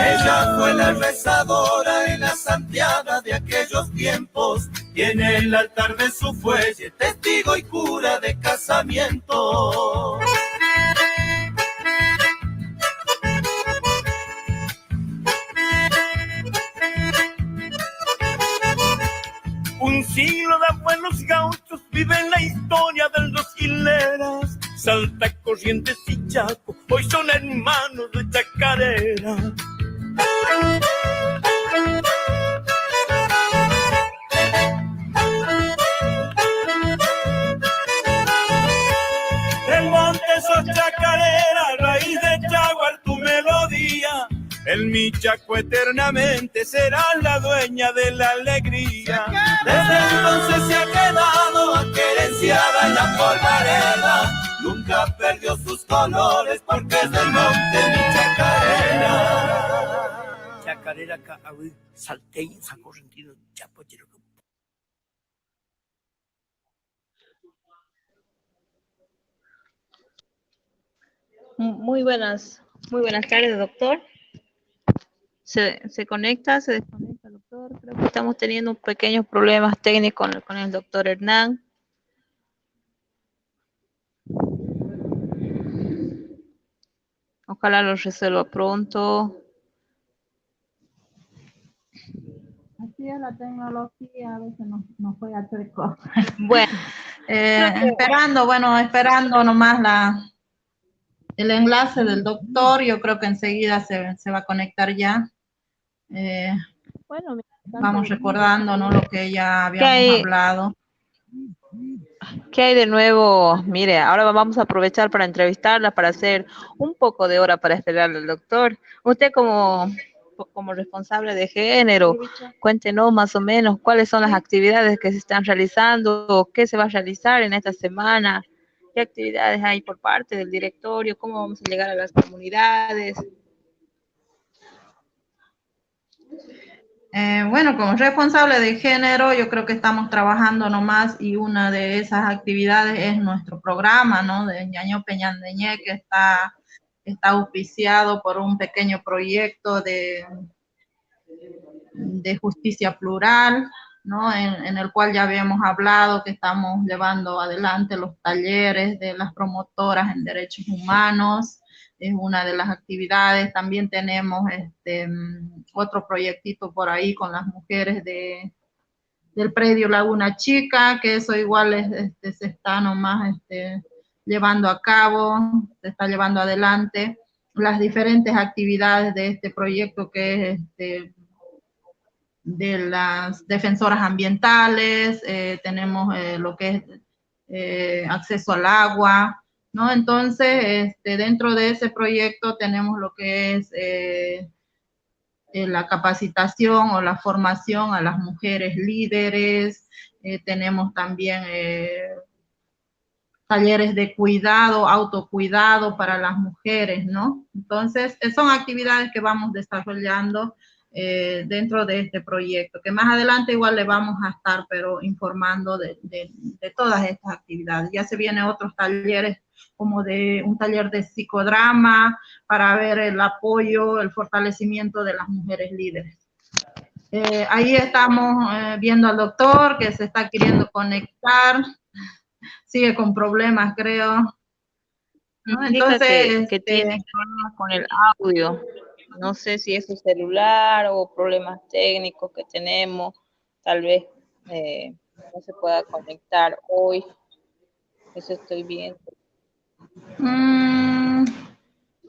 Ella fue la rezadora en la santiaga de aquellos tiempos, y en el altar de su fuelle testigo y cura de casamiento. Un siglo de abuelos gauchos vive en la historia de los hileras. Salta, Corrientes y Chaco hoy son hermanos de chacarera. El monte sos chacarera, raíz de jaguar tu melodía. El mi Chaco eternamente serás la dueña de la alegría. Desde entonces se ha quedado aquerenciada en la polvareda, nunca perdió sus colores porque es del monte mi chacarera. Chacarera ka awi saltei sa correntino chapochero. Muy buenas tardes, doctor. Se conecta, se desconecta, doctor. Creo que estamos teniendo pequeños problemas técnicos con el doctor Hernán. Ojalá lo resuelva pronto. Así es la tecnología, a veces nos juega chueco. Bueno, esperando nomás el enlace del doctor. Yo creo que enseguida se va a conectar ya. Bueno, vamos recordando, ¿no?, lo que ya habíamos hablado. ¿Qué hay de nuevo? Mire, ahora vamos a aprovechar para entrevistarla, para hacer un poco de hora para esperar al doctor. Usted como responsable de género, cuéntenos más o menos cuáles son las actividades que se están realizando, o qué se va a realizar en esta semana, qué actividades hay por parte del directorio, cómo vamos a llegar a las comunidades. Como responsable de género, yo creo que estamos trabajando nomás, y una de esas actividades es nuestro programa, ¿no?, de Ñañope Ñandeñé, que está auspiciado por un pequeño proyecto de justicia plural, ¿no?, en el cual ya habíamos hablado que estamos llevando adelante los talleres de las promotoras en derechos humanos. Es una de las actividades. También tenemos otro proyectito por ahí con las mujeres del predio Laguna Chica, que eso igual se está nomás llevando a cabo, se está llevando adelante las diferentes actividades de este proyecto, que es de las defensoras ambientales. Tenemos lo que es acceso al agua, ¿no? Entonces, dentro de ese proyecto tenemos lo que es la capacitación o la formación a las mujeres líderes. Tenemos también talleres de cuidado, autocuidado para las mujeres, ¿no? Entonces, son actividades que vamos desarrollando dentro de este proyecto, que más adelante igual le vamos a estar informando de todas estas actividades. Ya se vienen otros talleres, como de un taller de psicodrama, para ver el apoyo, el fortalecimiento de las mujeres líderes. Ahí estamos viendo al doctor, que se está queriendo conectar, sigue con problemas, creo, ¿no? Entonces, que tiene problemas con el audio. No sé si es su celular o problemas técnicos que tenemos. Tal vez no se pueda conectar hoy. Eso estoy viendo.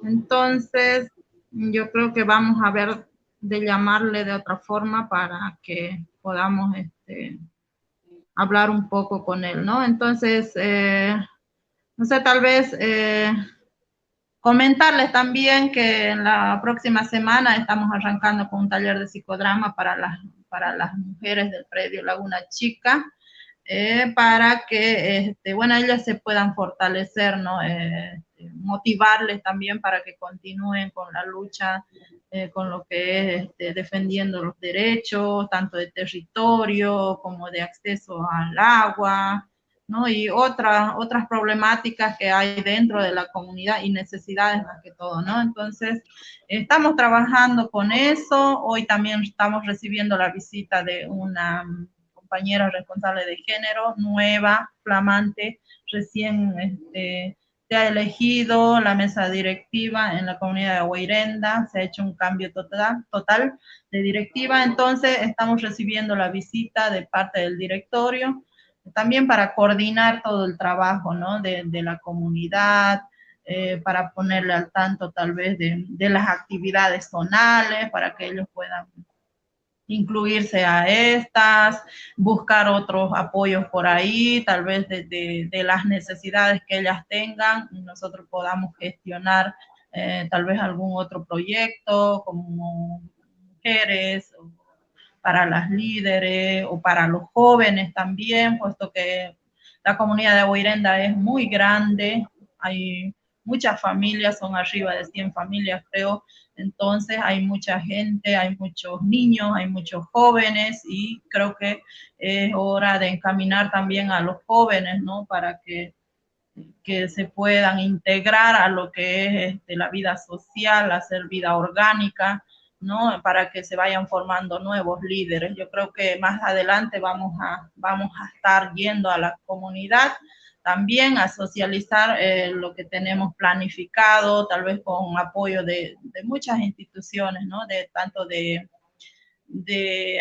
Entonces, yo creo que vamos a ver de llamarle de otra forma para que podamos hablar un poco con él, ¿no? Entonces, no sé, tal vez comentarles también que en la próxima semana estamos arrancando con un taller de psicodrama para las mujeres del predio Laguna Chica, para que, ellas se puedan fortalecer, ¿no? Motivarles también para que continúen con la lucha, con lo que es defendiendo los derechos, tanto de territorio como de acceso al agua, ¿no? Y otras problemáticas que hay dentro de la comunidad y necesidades más que todo, ¿no? Entonces, estamos trabajando con eso. Hoy también estamos recibiendo la visita de una compañera responsable de género, nueva, flamante, recién se ha elegido la mesa directiva en la comunidad de Aguairenda, se ha hecho un cambio total de directiva. Entonces estamos recibiendo la visita de parte del directorio, también para coordinar todo el trabajo, ¿no?, de la comunidad, para ponerle al tanto tal vez de las actividades zonales, para que ellos puedan incluirse a estas, buscar otros apoyos por ahí, tal vez de las necesidades que ellas tengan, nosotros podamos gestionar tal vez algún otro proyecto como mujeres, o para las líderes o para los jóvenes también, puesto que la comunidad de Aguirenda es muy grande, hay muchas familias, son arriba de 100 familias creo, entonces hay mucha gente, hay muchos niños, hay muchos jóvenes y creo que es hora de encaminar también a los jóvenes, ¿no? Para que se puedan integrar a lo que es la vida social, hacer vida orgánica, ¿no? Para que se vayan formando nuevos líderes. Yo creo que más adelante vamos a estar yendo a la comunidad también a socializar lo que tenemos planificado, tal vez con apoyo de muchas instituciones, ¿no? Tanto de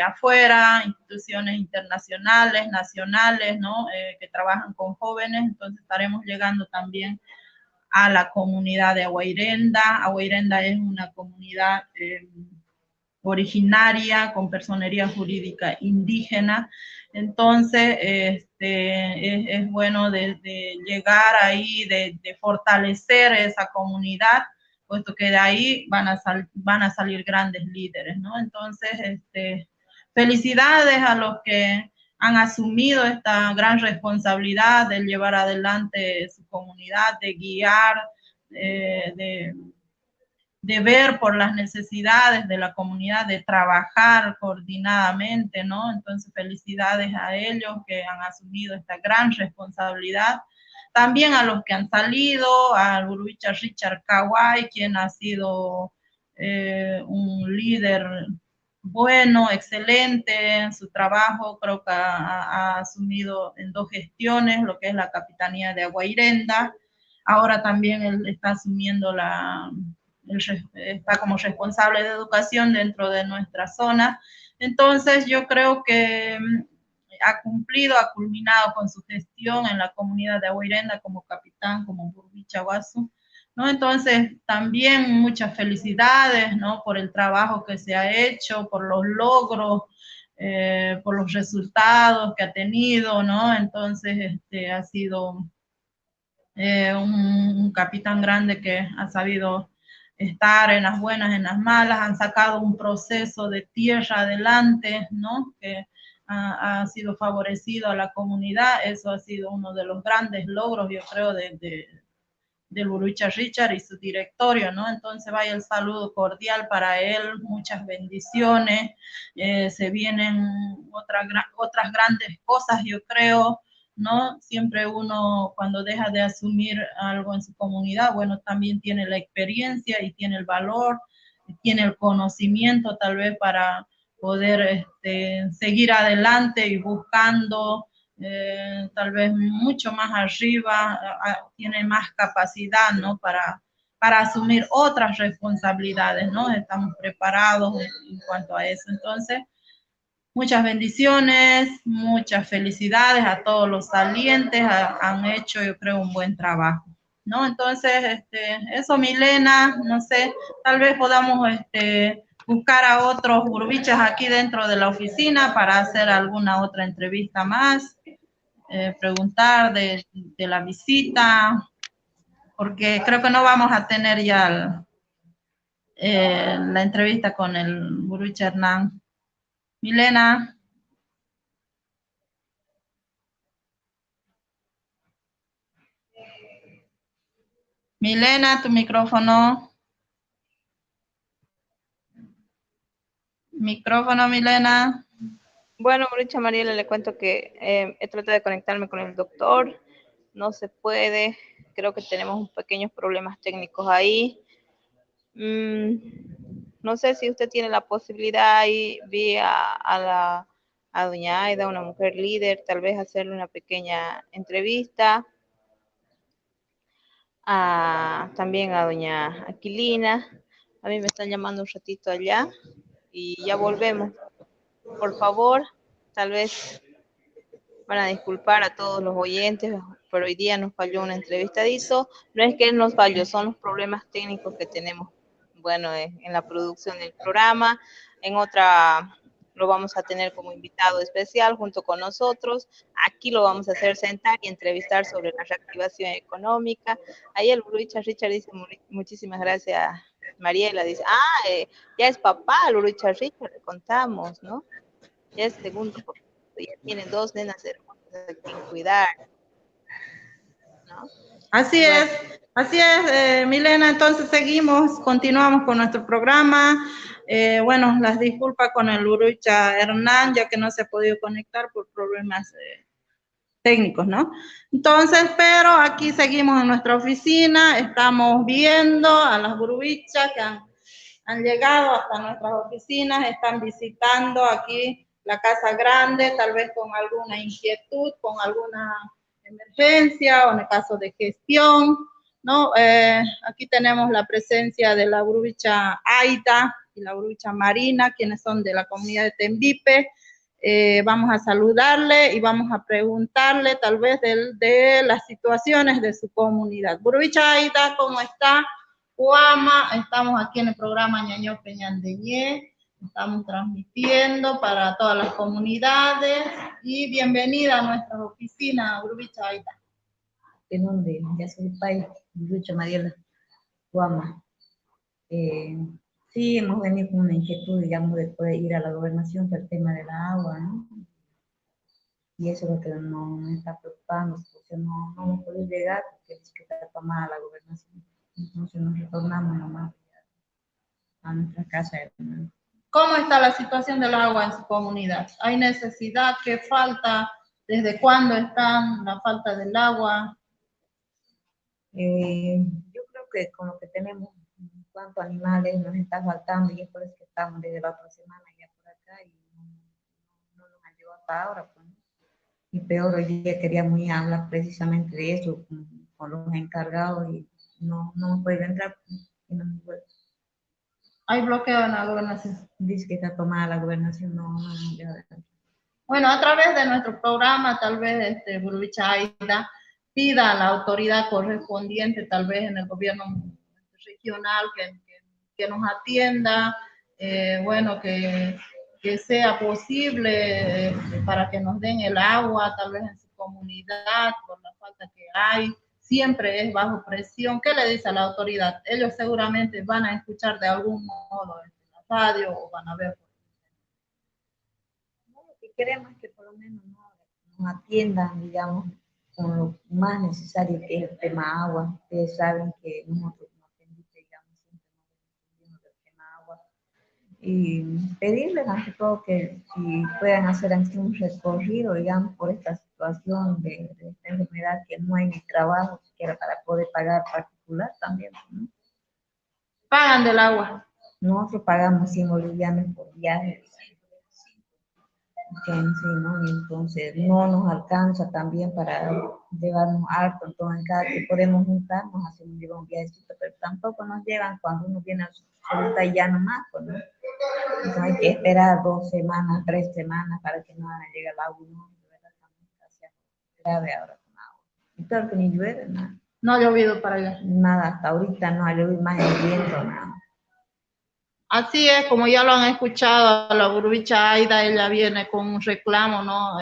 afuera, instituciones internacionales, nacionales, ¿no? Que trabajan con jóvenes, entonces estaremos llegando también a la comunidad de Aguirenda. Aguirenda es una comunidad originaria con personería jurídica indígena, entonces es bueno de llegar ahí, de fortalecer esa comunidad, puesto que de ahí van a salir grandes líderes, ¿no? Entonces, felicidades a los que han asumido esta gran responsabilidad de llevar adelante su comunidad, de guiar, de ver por las necesidades de la comunidad, de trabajar coordinadamente, ¿no? Entonces, felicidades a ellos que han asumido esta gran responsabilidad. También a los que han salido, al Burubicha Richard Kawai, quien ha sido un líder bueno, excelente en su trabajo, creo que ha asumido en 2 gestiones lo que es la Capitanía de Aguirenda. Ahora también él está asumiendo está como responsable de educación dentro de nuestra zona. Entonces yo creo que ha culminado con su gestión en la comunidad de Aguirenda como capitán, como Burubicha Guasu, ¿no? Entonces también muchas felicidades, ¿no? Por el trabajo que se ha hecho, por los logros, por los resultados que ha tenido, ¿no? Entonces ha sido un capitán grande que ha sabido estar en las buenas, en las malas, han sacado un proceso de tierra adelante, ¿no? Que ha sido favorecido a la comunidad. Eso ha sido uno de los grandes logros, yo creo, del Burubicha Richard y su directorio, ¿no? Entonces vaya el saludo cordial para él, muchas bendiciones, se vienen otras grandes cosas, yo creo, ¿no? Siempre uno cuando deja de asumir algo en su comunidad, bueno, también tiene la experiencia y tiene el valor, tiene el conocimiento tal vez para poder seguir adelante y buscando tal vez mucho más arriba, tiene más capacidad, ¿no? Para asumir otras responsabilidades, ¿no? Estamos preparados en cuanto a eso. Entonces, muchas bendiciones, muchas felicidades a todos los salientes, han hecho, yo creo, un buen trabajo, ¿no? Entonces, eso, Milena, no sé, tal vez podamos buscar a otros burubichas aquí dentro de la oficina para hacer alguna otra entrevista más, preguntar de la visita, porque creo que no vamos a tener ya la entrevista con el burubicha Hernán. Milena. Milena, tu micrófono. Micrófono, Milena. Bueno, Burubicha Mariela, le cuento que he tratado de conectarme con el doctor, no se puede, creo que tenemos pequeños problemas técnicos ahí. No sé si usted tiene la posibilidad y vi a doña Aida, una mujer líder, tal vez hacerle una pequeña entrevista. También a doña Aquilina. A mí me están llamando un ratito allá y ya volvemos. Por favor, tal vez van a disculpar a todos los oyentes, pero hoy día nos falló una entrevistadizo. No es que nos falló, son los problemas técnicos que tenemos, bueno, en la producción del programa. En otra lo vamos a tener como invitado especial junto con nosotros. Aquí lo vamos a hacer sentar y entrevistar sobre la reactivación económica. Ahí el Uruicha Richard dice muchísimas gracias, Mariela. Dice, ya es papá el Uruicha Richard, le contamos, ¿no? Ya es segundo, ya tiene 2 nenas hermosas a quien cuidar, ¿no? Así es, Milena. Entonces continuamos con nuestro programa. Bueno, las disculpas con el Uruicha Hernán, ya que no se ha podido conectar por problemas técnicos, ¿no? Entonces, pero aquí seguimos en nuestra oficina, estamos viendo a las uruichas que han llegado hasta nuestras oficinas, están visitando aquí la Casa Grande, tal vez con alguna inquietud, con alguna emergencia o en el caso de gestión, ¿no? Aquí tenemos la presencia de la uruicha Aida y la uruicha Marina, quienes son de la comunidad de Tembipe. Vamos a saludarle y vamos a preguntarle tal vez de las situaciones de su comunidad. Uruicha Aida, ¿cómo está? Guama, estamos aquí en el programa Ñañope Ñandeñé, estamos transmitiendo para todas las comunidades y bienvenida a nuestra oficina, Uruicha Aida. En donde ya soy país, Uruicha Mariela, Guama. Sí, hemos venido con una inquietud, digamos, de poder ir a la gobernación por el tema de la agua, ¿no? Y eso es lo que nos está preocupando, porque no hemos podido llegar, porque es que está tomada la gobernación. Entonces nos retornamos nomás a nuestra casa. ¿Cómo está la situación del agua en su comunidad? ¿Hay necesidad? ¿Qué falta? ¿Desde cuándo está la falta del agua? Yo creo que con lo que tenemos en cuanto a animales nos está faltando y es por eso que estamos desde la otra semana ya por acá y no nos han llegado hasta ahora. Pues. Y peor, hoy día queríamos ir a hablar precisamente de eso con los encargados y no puede entrar. ¿Hay bloqueo en la gobernación? Dice que está tomada la gobernación, no. Bueno, a través de nuestro programa, tal vez Uruicha Aida pida a la autoridad correspondiente, tal vez en el gobierno regional, que nos atienda, bueno, que sea posible para que nos den el agua, tal vez en su comunidad, por la falta que hay. Siempre es bajo presión. ¿Qué le dice a la autoridad? Ellos seguramente van a escuchar de algún modo en la radio o van a ver. Lo que queremos es que por lo menos nos atiendan, digamos, con lo más necesario que es el tema agua. Ustedes saben que nosotros como aprendices, digamos, siempre nos defendimos del tema agua. Y pedirles ante todo que si puedan hacer aquí un recorrido, digamos, por esta situación de esta enfermedad, que no hay ni trabajo siquiera para poder pagar particular también, ¿no? ¿Pagan del agua? Nosotros pagamos 100 bolivianos por viaje. Sí, ¿no? Y entonces no nos alcanza también para llevarnos harto, entonces cada que podemos juntarnos hacemos un viajecito, pero tampoco nos llevan cuando uno viene ahorita ya nomás, pues, ¿no? Entonces hay que esperar 2 semanas, 3 semanas para que nos llegue el agua, ¿no? De verdad estamos grave ahora con agua. Y claro que ni llueve, nada. No ha llovido para allá. Nada, hasta ahorita no ha llovido, más el viento, nada. Así es, como ya lo han escuchado, la uruicha Aida, ella viene con un reclamo, ¿no?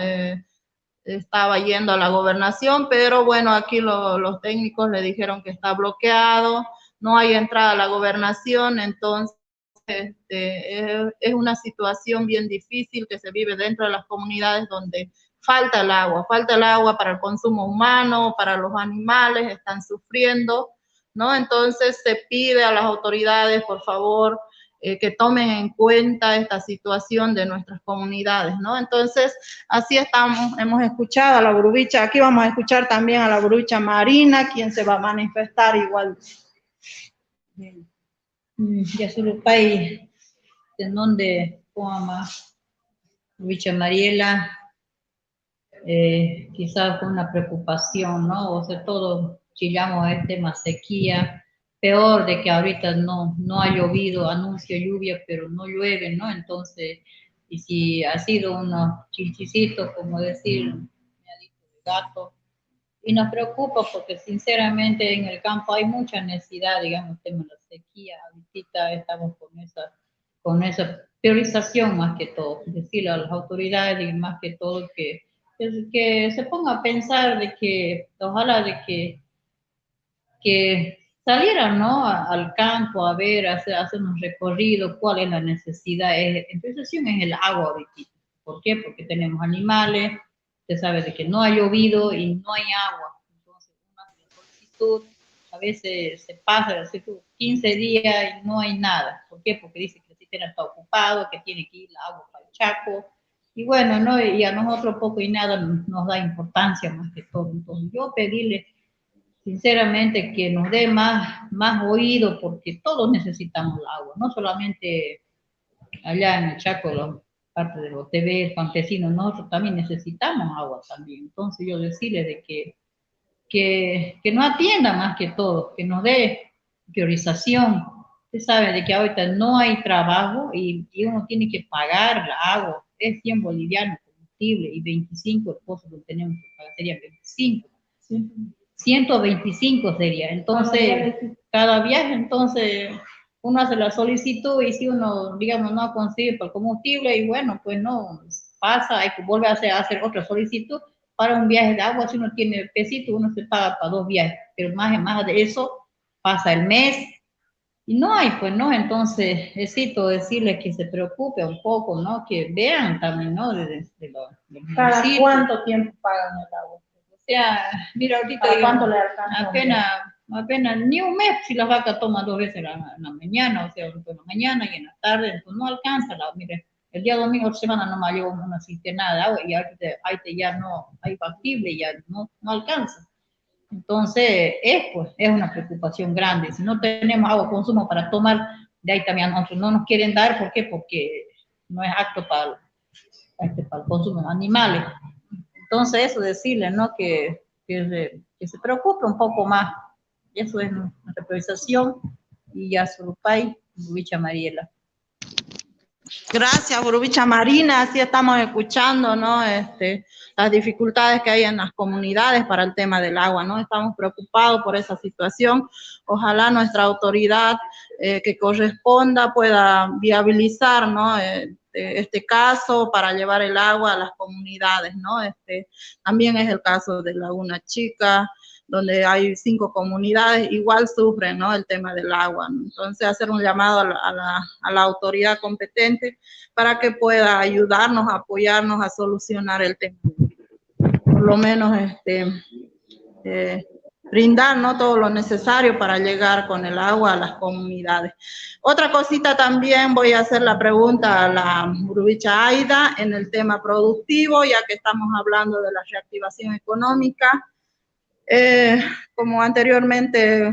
Estaba yendo a la gobernación, pero bueno, aquí los técnicos le dijeron que está bloqueado, no hay entrada a la gobernación, entonces es una situación bien difícil que se vive dentro de las comunidades donde falta el agua para el consumo humano, para los animales, están sufriendo, ¿no? Entonces se pide a las autoridades, por favor, que tomen en cuenta esta situación de nuestras comunidades, ¿no? Entonces, así estamos, hemos escuchado a la uruicha, aquí vamos a escuchar también a la uruicha Marina, quien se va a manifestar igual. Ya solo país, en donde Poama, uruicha Mariela, quizás con una preocupación, ¿no? O sea, todos chillamos este tema sequía, peor de que ahorita no ha llovido, anuncio lluvia, pero no llueve, ¿no? Entonces, y si ha sido unos chinchicitos, como decir, me ha dicho el gato, y nos preocupa porque sinceramente en el campo hay mucha necesidad, digamos, tema de la sequía, ahorita estamos con esa priorización más que todo, decirle a las autoridades y más que todo que se ponga a pensar de que ojalá de que salieran, ¿no? Al campo a ver, hacer un recorrido, cuál es la necesidad. En priorización es el agua ahorita. ¿Por qué? Porque tenemos animales, usted sabe de que no ha llovido y no hay agua. Entonces, una solicitud, a veces se pasa 15 días y no hay nada. ¿Por qué? Porque dice que el sistema está ocupado, que tiene que ir el agua para el Chaco. Y bueno, ¿no? Y a nosotros poco y nada nos da importancia más que todo. Entonces, yo pedirle sinceramente que nos dé más oído, porque todos necesitamos el agua, no solamente allá en el Chaco, parte de los TV, campesinos, nosotros también necesitamos agua también. Entonces yo decirles de que nos atienda más que todo, que nos dé priorización. Usted sabe de que ahorita no hay trabajo y uno tiene que pagar la agua, es 100 bolivianos combustible y 25 el costo que tenemos que pagar, sería 25. Sí. 125 sería, entonces, cada viaje, entonces, uno hace la solicitud y si uno, digamos, no consigue para el combustible y bueno, pues no, pasa, hay que volver a hacer otra solicitud para un viaje de agua, si uno tiene pesito, uno se paga para 2 viajes, pero más de eso, pasa el mes y no hay, pues no, entonces, necesito decirles que se preocupe un poco, ¿no? Que vean también, ¿no? De ¿Cada cuánto tiempo pagan el agua? O sea, mira, ahorita ¿cuánto le alcanza? Apenas ni un mes si las vacas toman 2 veces en la mañana, o sea, en la mañana y en la tarde, entonces no alcanza. Mire, el día domingo de semana no me llevo una cisterna de agua y ahorita ya no hay factible, ya no alcanza. Entonces, es una preocupación grande. Si no tenemos agua consumo para tomar, de ahí también nosotros no nos quieren dar. ¿Por qué? Porque no es apto para el consumo de animales. Entonces, eso decirle, ¿no? Que se preocupe un poco más. Eso es nuestra priorización. Y ya, Surupay, Burubicha Mariela. Gracias, Burubicha Marina. Así estamos escuchando, ¿no? Las dificultades que hay en las comunidades para el tema del agua, ¿no? Estamos preocupados por esa situación. Ojalá nuestra autoridad que corresponda pueda viabilizar, ¿no? Este caso para llevar el agua a las comunidades, ¿no? También es el caso de Laguna Chica, donde hay 5 comunidades, igual sufren, ¿no? El tema del agua, ¿no? Entonces, hacer un llamado a la autoridad competente para que pueda ayudarnos, apoyarnos a solucionar el tema. Por lo menos, brindar, ¿no? Todo lo necesario para llegar con el agua a las comunidades. Otra cosita también, voy a hacer la pregunta a la Burubicha Aida en el tema productivo, ya que estamos hablando de la reactivación económica. Como anteriormente,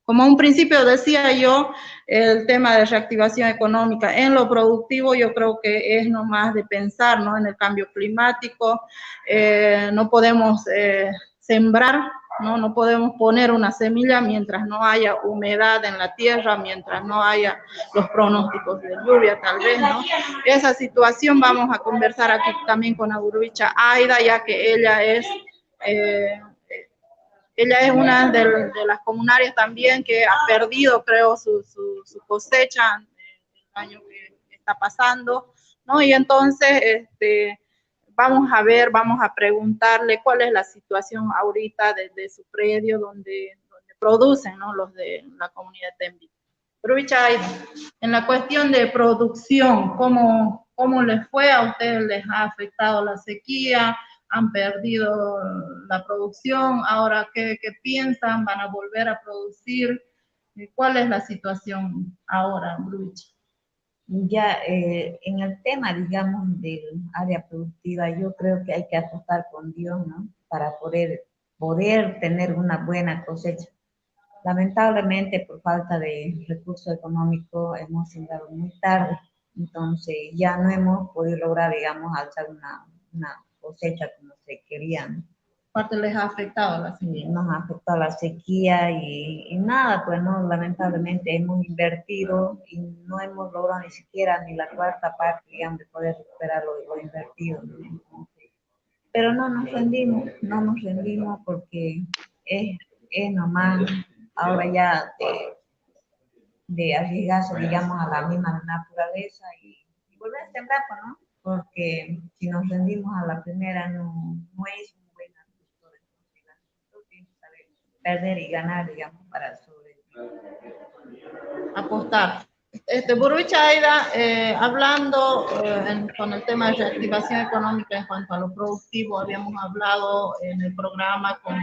como un principio decía yo, el tema de reactivación económica en lo productivo, yo creo que es nomás de pensar, ¿no? En el cambio climático. No podemos sembrar, ¿no? No podemos poner una semilla mientras no haya humedad en la tierra, mientras no haya los pronósticos de lluvia, tal vez, ¿no? Esa situación vamos a conversar aquí también con la Burubicha Aida, ya que ella es una de las comunarias también que ha perdido, creo, su cosecha el año que está pasando, ¿no? Y entonces, vamos a preguntarle cuál es la situación ahorita de su predio donde producen, ¿no? Los de la comunidad Tembi. Burubicha Aida, en la cuestión de producción, ¿cómo les fue? ¿A ustedes les ha afectado la sequía? ¿Han perdido la producción? Ahora, ¿qué piensan? ¿Van a volver a producir? ¿Cuál es la situación ahora, Burubicha? Ya en el tema, digamos, del área productiva, yo creo que hay que apostar con Dios, ¿no? Para poder tener una buena cosecha. Lamentablemente, por falta de recursos económicos, hemos sembrado muy tarde. Entonces, ya no hemos podido lograr, digamos, alzar una cosecha como se quería, ¿no? ¿Parte les ha afectado la sequía? Nos ha afectado la sequía y nada, pues no, lamentablemente hemos invertido y no hemos logrado ni siquiera ni la cuarta parte, digamos, de poder recuperar lo invertido, ¿no? Entonces, pero no nos rendimos porque es nomás ahora ya de arriesgarse, digamos, a la misma naturaleza volver a sembrar, pues, ¿no? Porque si nos rendimos a la primera no es un buen agricultor. Entonces, tienes que saber perder y ganar, digamos, para sobrevivir. Apostar. Burwicha Aida, hablando con el tema de reactivación económica en cuanto a lo productivo, habíamos hablado en el programa con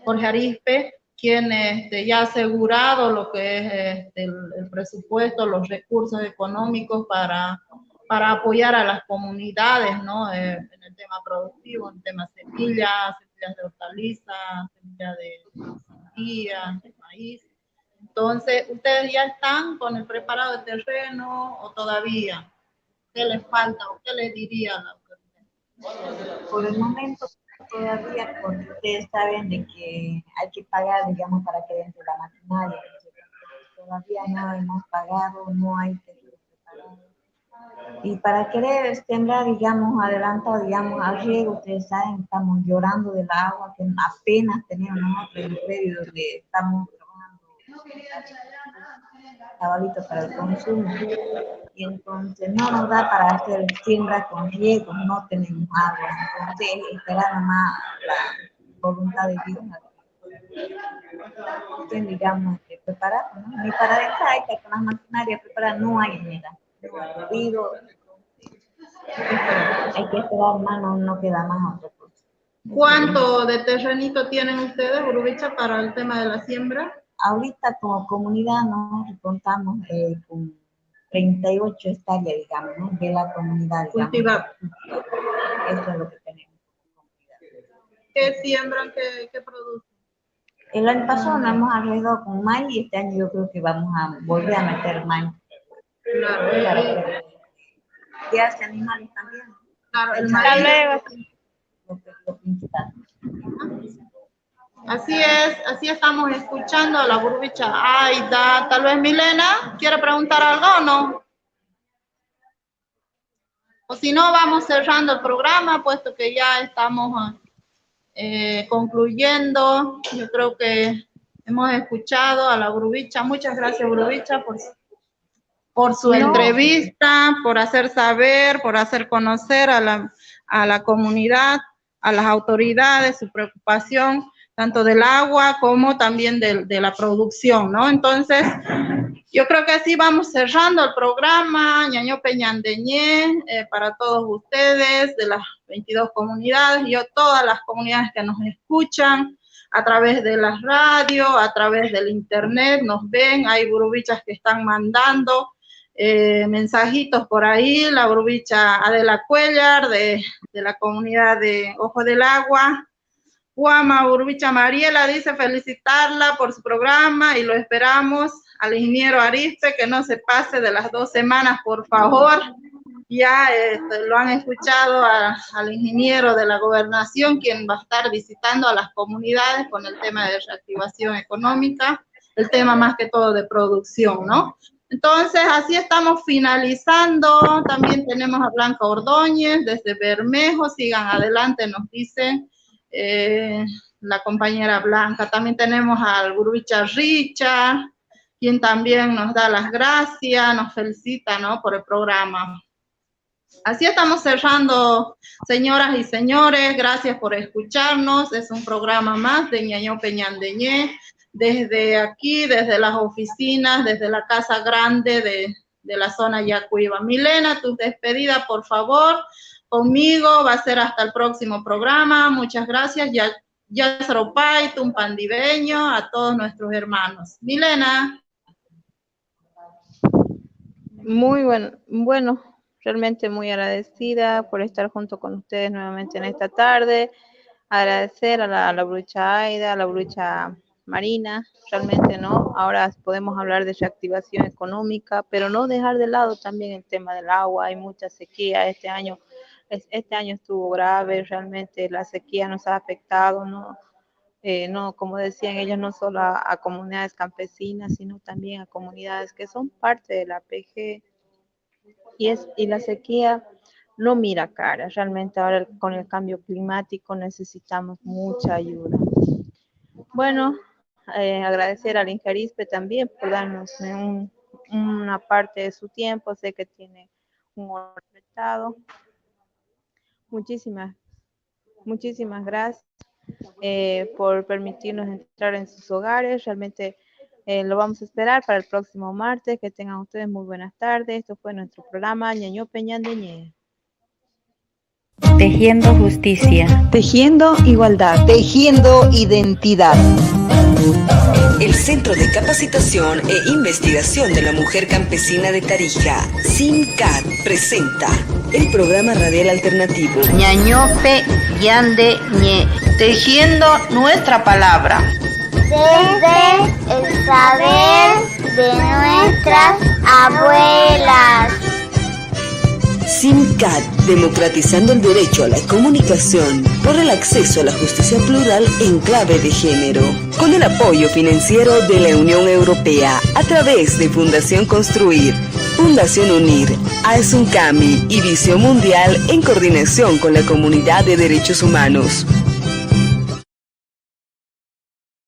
Jorge Arispe, quien ya ha asegurado lo que es el presupuesto, los recursos económicos para apoyar a las comunidades, ¿no? En el tema productivo, en el tema semillas de hortalizas, semillas de sandía, de maíz. Entonces, ¿ustedes ya están con el preparado de terreno o todavía? ¿Qué les falta o qué les diría a la autoridad? Por el momento todavía, porque ustedes saben de que hay que pagar, digamos, para que entre la maquinaria. Todavía no hemos pagado, no hay terreno preparado. Y para querer sembrar, digamos, adelantado, digamos, al riego, ustedes saben, estamos llorando del agua, que apenas tenemos nosotros el predio donde estamos cabalito para el consumo, y entonces no nos da para hacer siembra con riego, no tenemos agua, entonces esperar nomás la voluntad de Dios, digamos, preparar, ¿no? Ni para entrar, que con las maquinarias preparadas no hay nada, no hay ruido, hay que esperar más, no queda más otra cosa. ¿Cuánto de terrenito tienen ustedes, Burwicha, para el tema de la siembra? Ahorita como comunidad nos contamos con 38 hectáreas, digamos, ¿no? De la comunidad. Cultivar. Eso es lo que tenemos. ¿Qué siembran, qué producen? El año pasado nos hemos arreglado con maíz y este año yo creo que vamos a volver a meter maíz. Claro. ¿Qué hace animales también? Claro, el maíz. Lo principal. Así estamos escuchando a la Burwicha Aida. Tal vez Milena quiere preguntar algo o no. O si no, vamos cerrando el programa, puesto que ya estamos concluyendo. Yo creo que hemos escuchado a la Burwicha. Muchas gracias, Burwicha, por su entrevista, por hacer saber, por hacer conocer a la comunidad, a las autoridades, su preocupación, tanto del agua como también de la producción, ¿no? Entonces, yo creo que así vamos cerrando el programa, Ñañope Ñandeñé, para todos ustedes, de las 22 comunidades, y todas las comunidades que nos escuchan, a través de las radios, a través del internet, nos ven, hay burwichas que están mandando mensajitos por ahí, la burwicha Adela Cuellar, de la comunidad de Ojo del Agua, Guama Burwicha Mariela dice felicitarla por su programa y lo esperamos. Al ingeniero Arispe que no se pase de las 2 semanas, por favor. Ya lo han escuchado al ingeniero de la gobernación, quien va a estar visitando a las comunidades con el tema de reactivación económica, el tema más que todo de producción, ¿no? Entonces, así estamos finalizando. También tenemos a Blanca Ordóñez desde Bermejo, sigan adelante, nos dicen la compañera Blanca. También tenemos al Burwicha Richard, quien también nos da las gracias, nos felicita, ¿no?, por el programa. Así estamos cerrando, señoras y señores, gracias por escucharnos. Es un programa más de Ñañope Ñandeñé, desde aquí, desde las oficinas, desde la Casa Grande de la zona Yacuiba. Milena, tu despedida, por favor, conmigo, va a ser hasta el próximo programa. Muchas gracias, ya Saropay, Tumpandibeño, a todos nuestros hermanos. Milena. Muy bueno, realmente muy agradecida por estar junto con ustedes nuevamente en esta tarde. Agradecer a la Burwicha Aida, a la Burwicha Marina, realmente no, ahora podemos hablar de reactivación económica, pero no dejar de lado también el tema del agua. Hay mucha sequía este año estuvo grave, realmente la sequía nos ha afectado, ¿no? No, como decían ellos, no solo a comunidades campesinas, sino también a comunidades que son parte de la PG, y la sequía no mira cara. Realmente ahora con el cambio climático necesitamos mucha ayuda. Bueno, agradecer al Ingerispe también por darnos una parte de su tiempo. Sé que tiene un horario apretado. Muchísimas gracias por permitirnos entrar en sus hogares. Realmente lo vamos a esperar para el próximo martes. Que tengan ustedes muy buenas tardes. Esto fue nuestro programa Ñañope Ñandeñé. Tejiendo justicia. Tejiendo igualdad. Tejiendo identidad. El Centro de Capacitación e Investigación de la Mujer Campesina de Tarija, CIMCAT, presenta el programa radial alternativo Ñañope Ñandeñé, tejiendo nuestra palabra. Desde el saber de nuestras abuelas. CIMCAT, democratizando el derecho a la comunicación por el acceso a la justicia plural en clave de género, con el apoyo financiero de la Unión Europea a través de Fundación Construir, Fundación Unir, AESUNCAMI y Visión Mundial en coordinación con la Comunidad de Derechos Humanos.